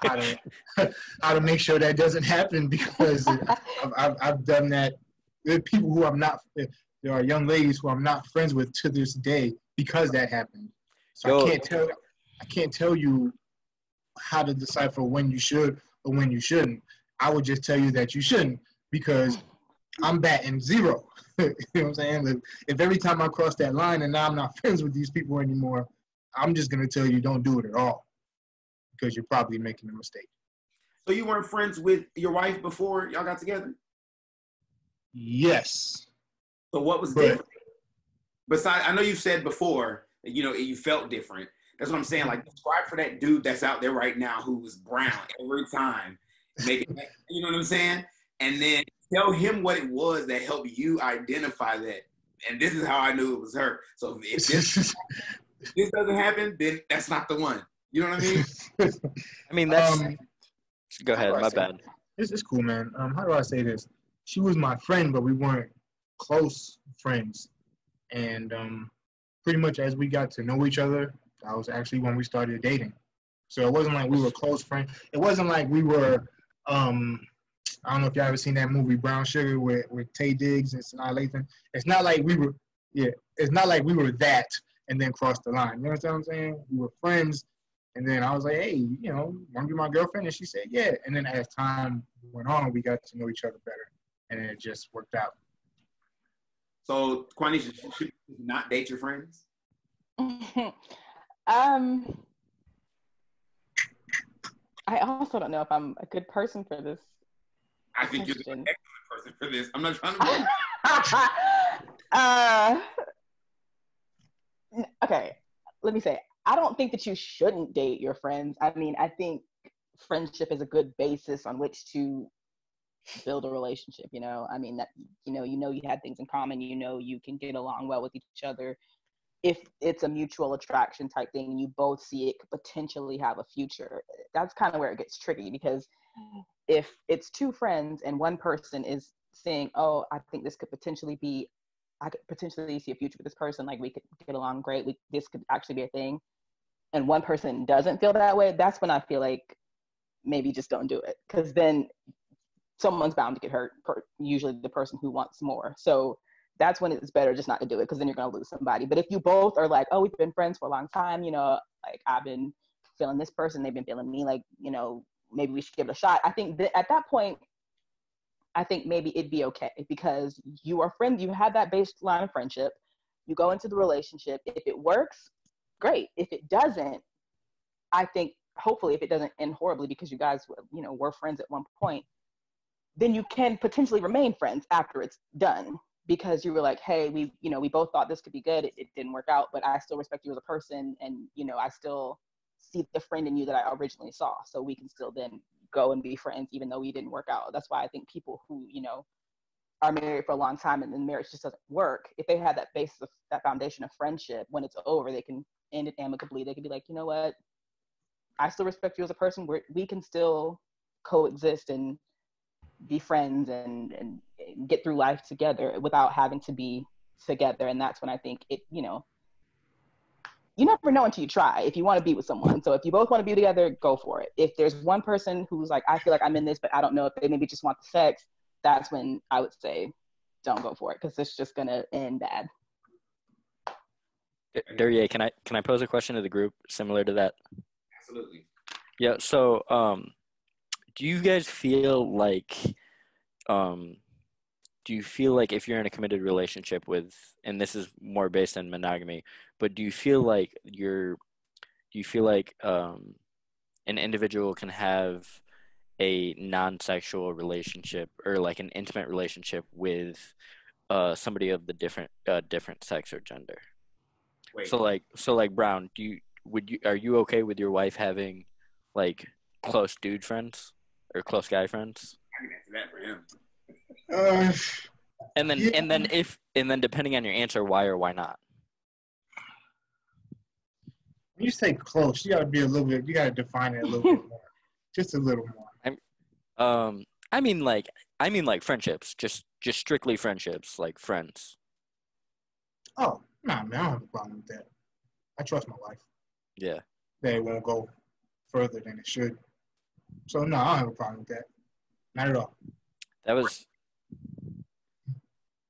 Speaker 3: how to how to make sure that doesn't happen, because I've done that. There are people who I'm not. There are young ladies who I'm not friends with to this day because that happened. So I can't tell you how to decipher when you should or when you shouldn't. I would just tell you that you shouldn't, because I'm batting zero. You know what I'm saying? If every time I cross that line and now I'm not friends with these people anymore, I'm just going to tell you don't do it at all, because you're probably making a mistake.
Speaker 1: So you weren't friends with your wife before y'all got together?
Speaker 3: Yes.
Speaker 1: So what was different? Besides, I know you said before, you felt different. That's what I'm saying. Like, describe for that dude that's out there right now who was brown every time. You know what I'm saying? And then tell him what it was that helped you identify that. And this is how I knew it was her. So if this doesn't happen, then that's not the one. You know what I mean?
Speaker 4: I mean, that's... Go ahead, my bad.
Speaker 3: It's cool, man. How do I say this? She was my friend, but we weren't close friends. And pretty much as we got to know each other, that was actually when we started dating. So it wasn't like we were close friends. It wasn't like we were, I don't know if y'all ever seen that movie Brown Sugar with Taye Diggs and Sanaa Lathan. It's not like we were that and then crossed the line. You know what I'm saying? We were friends, and then I was like, hey, want to be my girlfriend? And she said, yeah. And then as time went on, we got to know each other better, and it just worked out.
Speaker 1: So, Quanisha, should you not date your friends?
Speaker 2: I also don't know if I'm a good person for this.
Speaker 1: I think you're an excellent person for this. I'm not trying to.
Speaker 2: Okay, let me say, I don't think that you shouldn't date your friends. I mean, I think friendship is a good basis on which to build a relationship. I mean, that you had things in common. You can get along well with each other. If it's a mutual attraction type thing, and you both see it could potentially have a future, that's kind of where it gets tricky, because if it's two friends and one person is saying, oh, I think this could potentially be, I could potentially see a future with this person, like we could get along great, this could actually be a thing, and one person doesn't feel that way, that's when I feel like maybe just don't do it, because then someone's bound to get hurt, usually the person who wants more. So that's when it's better just not to do it, because then you're going to lose somebody. But if you both are like, oh, we've been friends for a long time, like I've been feeling this person, they've been feeling me, like, maybe we should give it a shot. I think that at that point, I think maybe it'd be okay, because you are friends, you have that baseline of friendship, you go into the relationship. If it works, great. If it doesn't, I think hopefully if it doesn't end horribly because you guys, were friends at one point, then you can potentially remain friends after it's done, because you were like, hey, we both thought this could be good. It didn't work out, but I still respect you as a person. And, I still see the friend in you that I originally saw. So we can still then go and be friends, even though we didn't work out. That's why I think people who, are married for a long time and then marriage just doesn't work, if they had that basis of that foundation of friendship, when it's over, they can end it amicably. They can be like, you know what? I still respect you as a person. We can still coexist and be friends and get through life together without having to be together. And that's when I think it, you never know until you try if you want to be with someone. So if you both want to be together, go for it. If there's one person who's like, I feel like I'm in this, but I don't know if they maybe just want the sex, that's when I would say don't go for it, because it's just going to end bad.
Speaker 4: Duryea, can I pose a question to the group similar to that?
Speaker 1: Absolutely.
Speaker 4: Yeah. So, do you guys feel like do you feel like if you're in a committed relationship with, and this is more based on monogamy, but do you feel like an individual can have a non-sexual relationship or like an intimate relationship with somebody of the different sex or gender?
Speaker 1: Wait.
Speaker 4: So like Brown, are you okay with your wife having like close dude friends or close guy friends?
Speaker 1: I can answer that for him.
Speaker 4: And then depending on your answer, why or why not?
Speaker 3: When you say close, you gotta be a little bit. You gotta define it a little bit more, just a little more.
Speaker 4: I mean like friendships, just strictly friendships, like friends.
Speaker 3: Oh, nah, man, I don't have a problem with that. I trust my wife.
Speaker 4: Yeah.
Speaker 3: That it won't go further than it should. So no, I don't have a problem with that. Not at all.
Speaker 4: That was.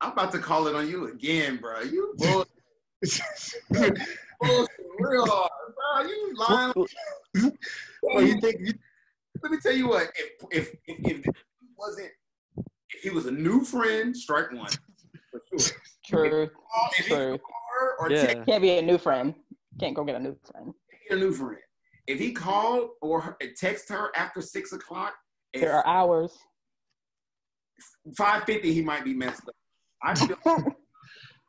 Speaker 1: I'm about to call it on you again, bro. You bullshit. Bullshit real hard, bro. You lying.
Speaker 3: Well, you think?
Speaker 1: Let me tell you what. If he was a new friend, strike one. For sure.
Speaker 2: True.
Speaker 4: Yeah.
Speaker 2: Can't be a new friend. Can't go get a new friend.
Speaker 1: A new friend. If he called or text her after 6 o'clock,
Speaker 2: There are hours.
Speaker 1: 5:50, he might be messed up. I feel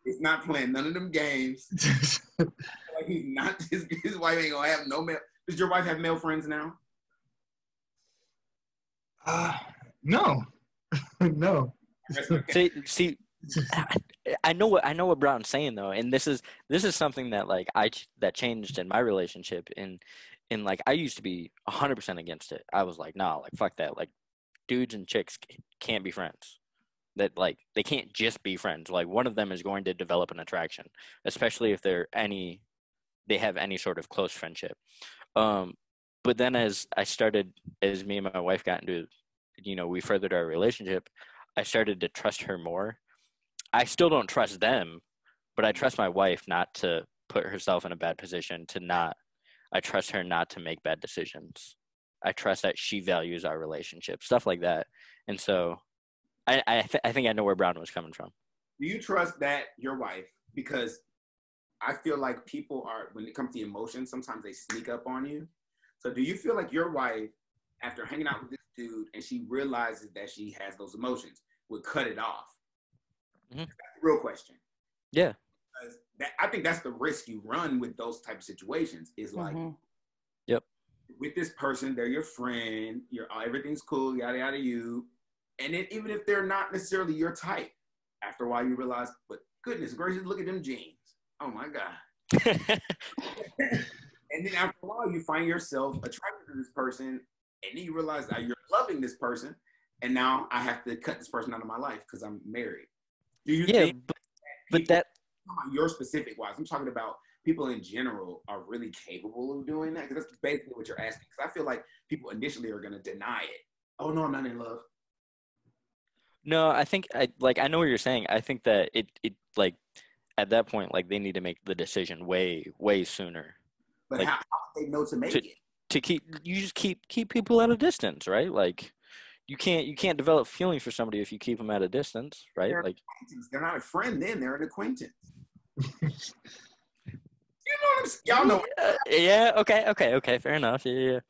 Speaker 1: he's not playing none of them games. Like he's not. His wife ain't gonna have no male. Does your wife have male friends now?
Speaker 3: No, no.
Speaker 4: See, I know what Brown's saying though, and this is something that like that changed in my relationship. In like I used to be 100% against it. I was like, nah, like fuck that. Like dudes and chicks can't be friends. That like they can't just be friends. Like one of them is going to develop an attraction, especially if they have any sort of close friendship. But then as me and my wife got into, we furthered our relationship, I started to trust her more. I still don't trust them, but I trust my wife not to put herself in a bad position, I trust her not to make bad decisions. I trust that she values our relationship, stuff like that. And so I think I know where Brown was coming from.
Speaker 1: Do you trust that your wife, because I feel like people are, when it comes to emotions, sometimes they sneak up on you. So do you feel like your wife, after hanging out with this dude and she realizes that she has those emotions, would cut it off? Mm-hmm. That's the real question.
Speaker 4: Yeah.
Speaker 1: I think that's the risk you run with those type of situations is like,
Speaker 4: yep,
Speaker 1: with this person, they're your friend, everything's cool, yada, yada, you. And then even if they're not necessarily your type, after a while you realize, but goodness gracious, look at them jeans. Oh my God. And then after a while you find yourself attracted to this person, and then you realize that you're loving this person, and now I have to cut this person out of my life because I'm married. Do you think
Speaker 4: but that
Speaker 1: your specific wise, I'm talking about people in general are really capable of doing that? Because that's basically what you're asking. Because I feel like people initially are going to deny it. Oh no, I'm not in love.
Speaker 4: No, I think I know what you're saying. I think that it like at that point, like they need to make the decision way sooner.
Speaker 1: But
Speaker 4: like,
Speaker 1: how do they know to make it?
Speaker 4: You just keep people at a distance, right? Like you can't develop feelings for somebody if you keep them at a distance, right?
Speaker 1: They're not a friend then, they're an acquaintance. Y'all know.
Speaker 4: Yeah. Okay. Fair enough. Yeah.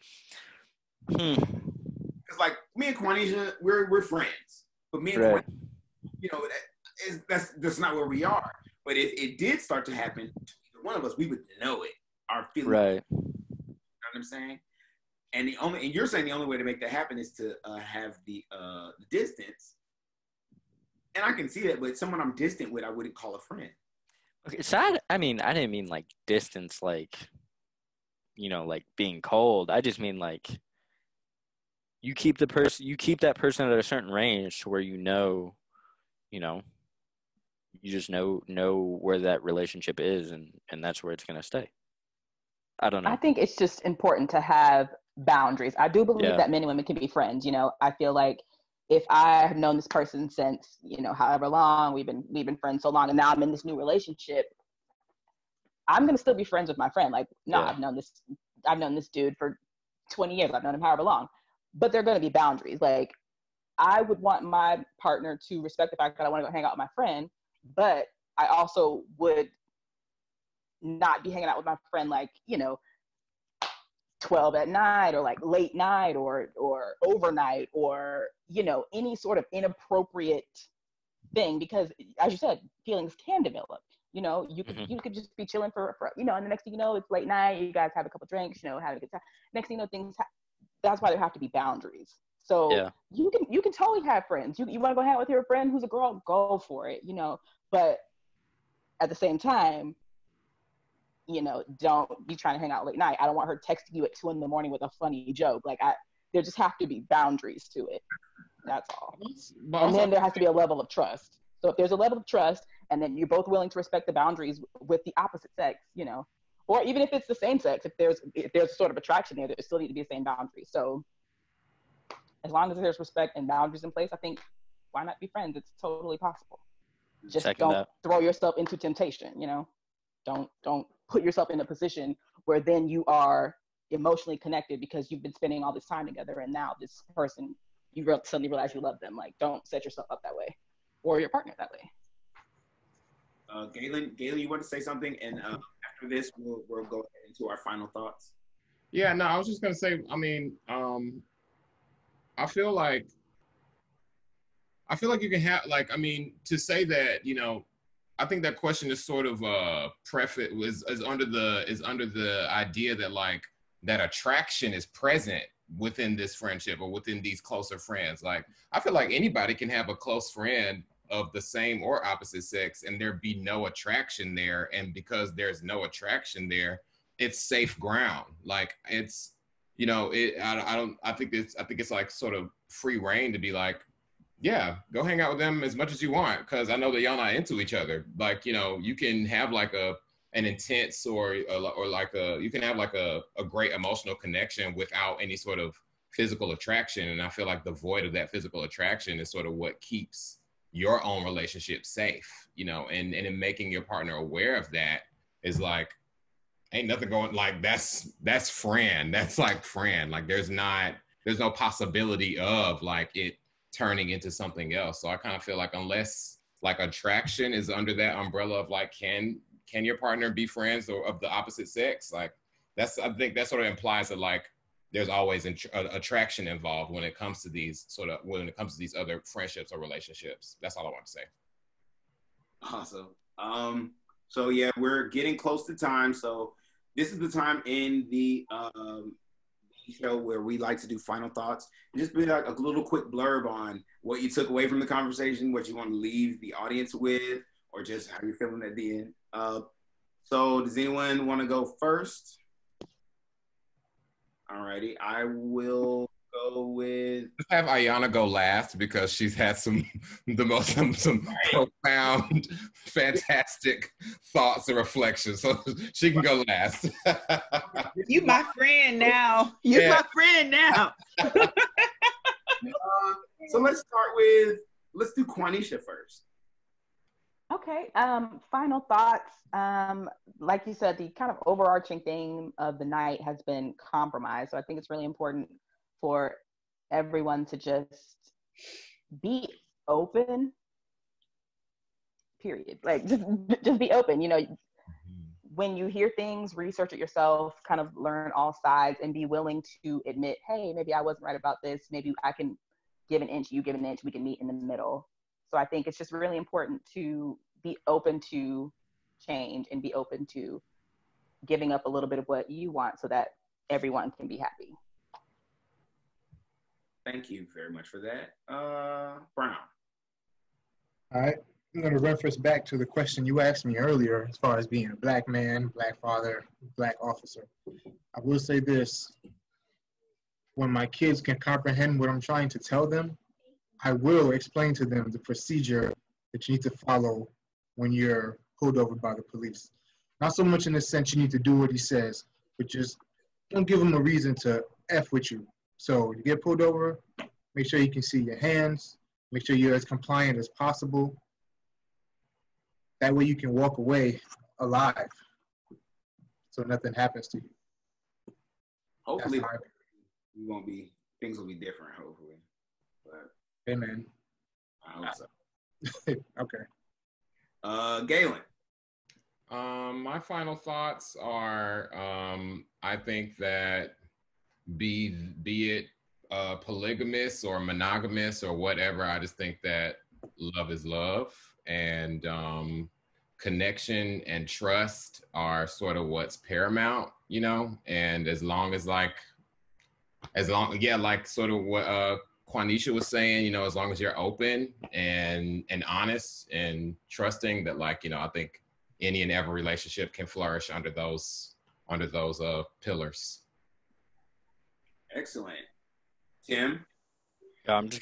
Speaker 1: Because like me and Quanisha, we're friends, but me and Quanisha, that's not where we are. But if it did start to happen to either one of us, we would know it. Our feelings.
Speaker 4: Right.
Speaker 1: You know what I'm saying? And you're saying the only way to make that happen is to have the distance. And I can see that, but someone I'm distant with, I wouldn't call a friend.
Speaker 4: Okay, so I didn't mean like distance, like, like being cold. I just mean like you keep that person at a certain range to where you just know where that relationship is, and that's where it's gonna stay. I don't know.
Speaker 2: I think it's just important to have boundaries. I do believe that men and women can be friends. I feel like if I have known this person since, however long we've been friends so long, and now I'm in this new relationship, I'm going to still be friends with my friend. Like, I've known this dude for 20 years. I've known him however long, but there are going to be boundaries. Like, I would want my partner to respect the fact that I want to go hang out with my friend, but I also would not be hanging out with my friend, like, 12 at night, or like late night, or overnight, or, any sort of inappropriate thing, because as you said, feelings can develop. You could just be chilling for and the next thing you know, it's late night, you guys have a couple drinks, having a good time. Next thing you know, that's why there have to be boundaries. So you can totally have friends. You want to go hang out with your friend who's a girl, go for it, but at the same time, don't be trying to hang out late night. I don't want her texting you at 2 a.m. with a funny joke. Like, there just have to be boundaries to it. That's all. And then there has to be a level of trust. So if there's a level of trust, and then you're both willing to respect the boundaries with the opposite sex, or even if it's the same sex, if there's sort of attraction there still need to be the same boundaries. So as long as there's respect and boundaries in place, I think, why not be friends? It's totally possible. Just don't throw yourself into temptation, Don't put yourself in a position where then you are emotionally connected because you've been spending all this time together, and now this person, you suddenly realize you love them. Like, don't set yourself up that way, or your partner that way.
Speaker 1: Galen, you want to say something? And after this, we'll go into our final thoughts.
Speaker 6: Yeah, no, I was just going to say, I feel like you can have, to say that, I think that question is sort of is under the idea that that attraction is present within this friendship or within these closer friends. Like, I feel like anybody can have a close friend of the same or opposite sex and there be no attraction there, and because there's no attraction there, it's safe ground. Like, it's, I think it's like sort of free reign to be like, yeah, go hang out with them as much as you want, because I know that y'all not into each other. Like, you can have like an intense or you can have like a great emotional connection without any sort of physical attraction. And I feel like the void of that physical attraction is sort of what keeps your own relationship safe, and in making your partner aware of that is like, ain't nothing going, like, that's friend. That's like friend. Like, there's no possibility of like it turning into something else. So I kind of feel like unless like attraction is under that umbrella of like, can your partner be friends or of the opposite sex? Like, I think that sort of implies that like there's always attraction involved when it comes to these other friendships or relationships. That's all I want to say.
Speaker 1: Awesome. So yeah, we're getting close to time. So this is the time in the show where we like to do final thoughts. Just be like a little quick blurb on what you took away from the conversation, what you want to leave the audience with, or just how you're feeling at the end. So does anyone want to go first? Alrighty, I will go with.
Speaker 6: Just have Ayana go last because she's had some profound, fantastic thoughts and reflections. So she can go last.
Speaker 7: You my friend now. You're my friend now.
Speaker 1: So let's do Quanisha first.
Speaker 2: Okay. Final thoughts. Like you said, the kind of overarching theme of the night has been compromise. So I think it's really important for everyone to just be open. Period. Like, just be open. When you hear things, research it yourself. Kind of learn all sides and be willing to admit, hey, maybe I wasn't right about this. Maybe I can give an inch. You give an inch. We can meet in the middle. So I think it's just really important to be open to change and be open to giving up a little bit of what you want so that everyone can be happy.
Speaker 1: Thank you very much for that. Brown.
Speaker 3: All right. I'm going to reference back to the question you asked me earlier as far as being a black man, black father, black officer. I will say this. When my kids can comprehend what I'm trying to tell them, I will explain to them the procedure that you need to follow when you're pulled over by the police. Not so much in the sense you need to do what he says, but just don't give him a reason to F with you. So you get pulled over, make sure you can see your hands, make sure you're as compliant as possible. That way you can walk away alive so nothing happens to you.
Speaker 1: Hopefully things will be different, hopefully. But
Speaker 3: Hey, man.
Speaker 1: I hope so.
Speaker 3: Okay.
Speaker 1: Galen.
Speaker 6: My final thoughts are, I think that be it polygamous or monogamous or whatever, I just think that love is love, and connection and trust are sort of what's paramount, you know. And as long, like sort of what Quanisha was saying, you know, as long as you're open and honest and trusting, that, like, you know, I think any and every relationship can flourish under those pillars.
Speaker 1: Excellent. Tim.
Speaker 4: I'm just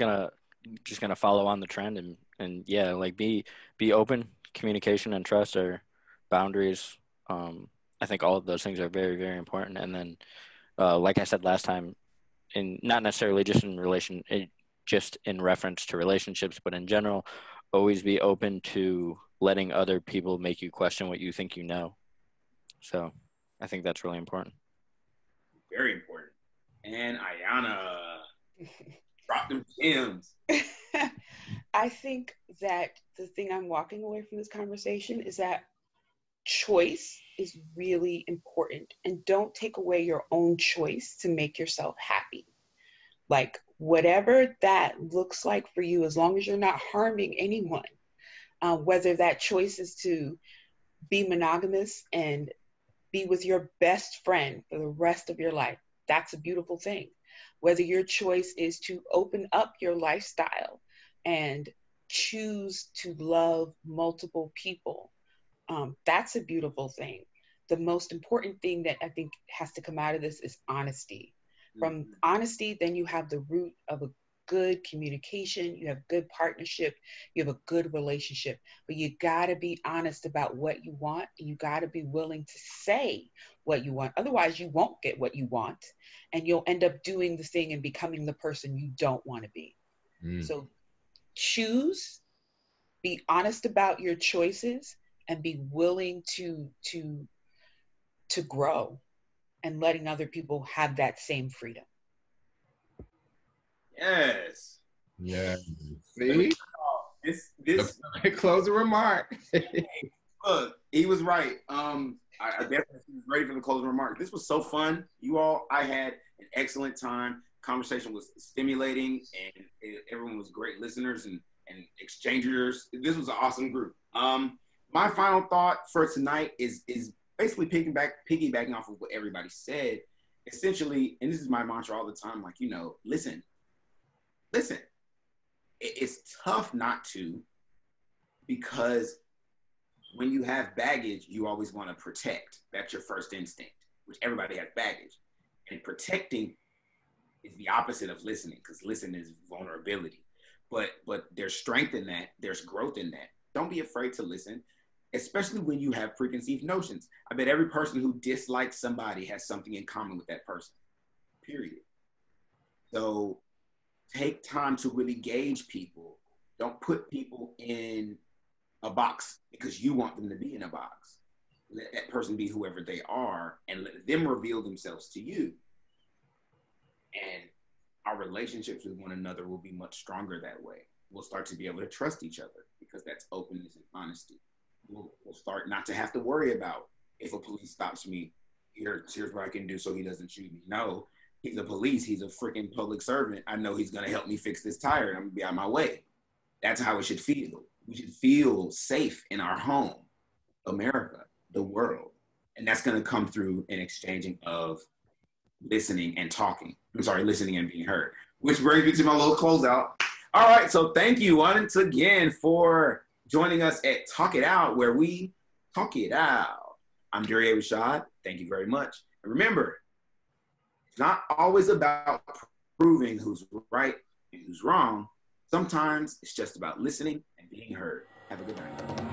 Speaker 4: gonna follow on the trend and yeah, like be open. Communication and trust are boundaries. I think all of those things are very, very important. And then, like I said last time, not necessarily just in reference to relationships, but in general, always be open to letting other people make you question what you think you know. So I think that's really important.
Speaker 1: Very important. And Ayana, drop them gems.
Speaker 7: I think that the thing I'm walking away from this conversation is that choice is really important, and don't take away your own choice to make yourself happy. Like, whatever that looks like for you, as long as you're not harming anyone, whether that choice is to be monogamous and be with your best friend for the rest of your life, that's a beautiful thing. Whether your choice is to open up your lifestyle and choose to love multiple people, that's a beautiful thing. The most important thing that I think has to come out of this is honesty. From honesty, then you have the root of a good communication, you have good partnership, you have a good relationship. But you gotta be honest about what you want, and you gotta be willing to say what you want. Otherwise, you won't get what you want, and you'll end up doing the thing and becoming the person you don't want to be. So choose, be honest about your choices, and be willing to grow, and letting other people have that same freedom.
Speaker 1: Yes.
Speaker 6: Yeah. See?
Speaker 1: This
Speaker 6: closing remark.
Speaker 1: Look, he was right. I definitely was ready for the closing remark. This was so fun. You all, I had an excellent time. Conversation was stimulating, and everyone was great listeners and exchangers. This was an awesome group. My final thought for tonight is basically piggybacking off of what everybody said. Essentially, and this is my mantra all the time, like, you know, listen. It's tough not to, because when you have baggage, you always want to protect. That's your first instinct, which everybody has baggage. And protecting is the opposite of listening, because listening is vulnerability. But there's strength in that. There's growth in that. Don't be afraid to listen, especially when you have preconceived notions. I bet every person who dislikes somebody has something in common with that person, period. So take time to really gauge people. Don't put people in a box because you want them to be in a box. Let that person be whoever they are, and let them reveal themselves to you. And our relationships with one another will be much stronger that way. We'll start to be able to trust each other, because that's openness and honesty. We'll start not to have to worry about, if a police stops me, here's what I can do so he doesn't shoot me. No, he's a police. He's a freaking public servant. I know he's going to help me fix this tire, and I'm going to be on my way. That's how it should feel. We should feel safe in our home, America, the world. And that's going to come through an exchanging of listening and talking. Listening and being heard. Which brings me to my little closeout. All right, so thank you once again for joining us at Talk It Out, where we talk it out. I'm Duryea Rashad. Thank you very much. And remember, it's not always about proving who's right and who's wrong. Sometimes it's just about listening and being heard. Have a good night.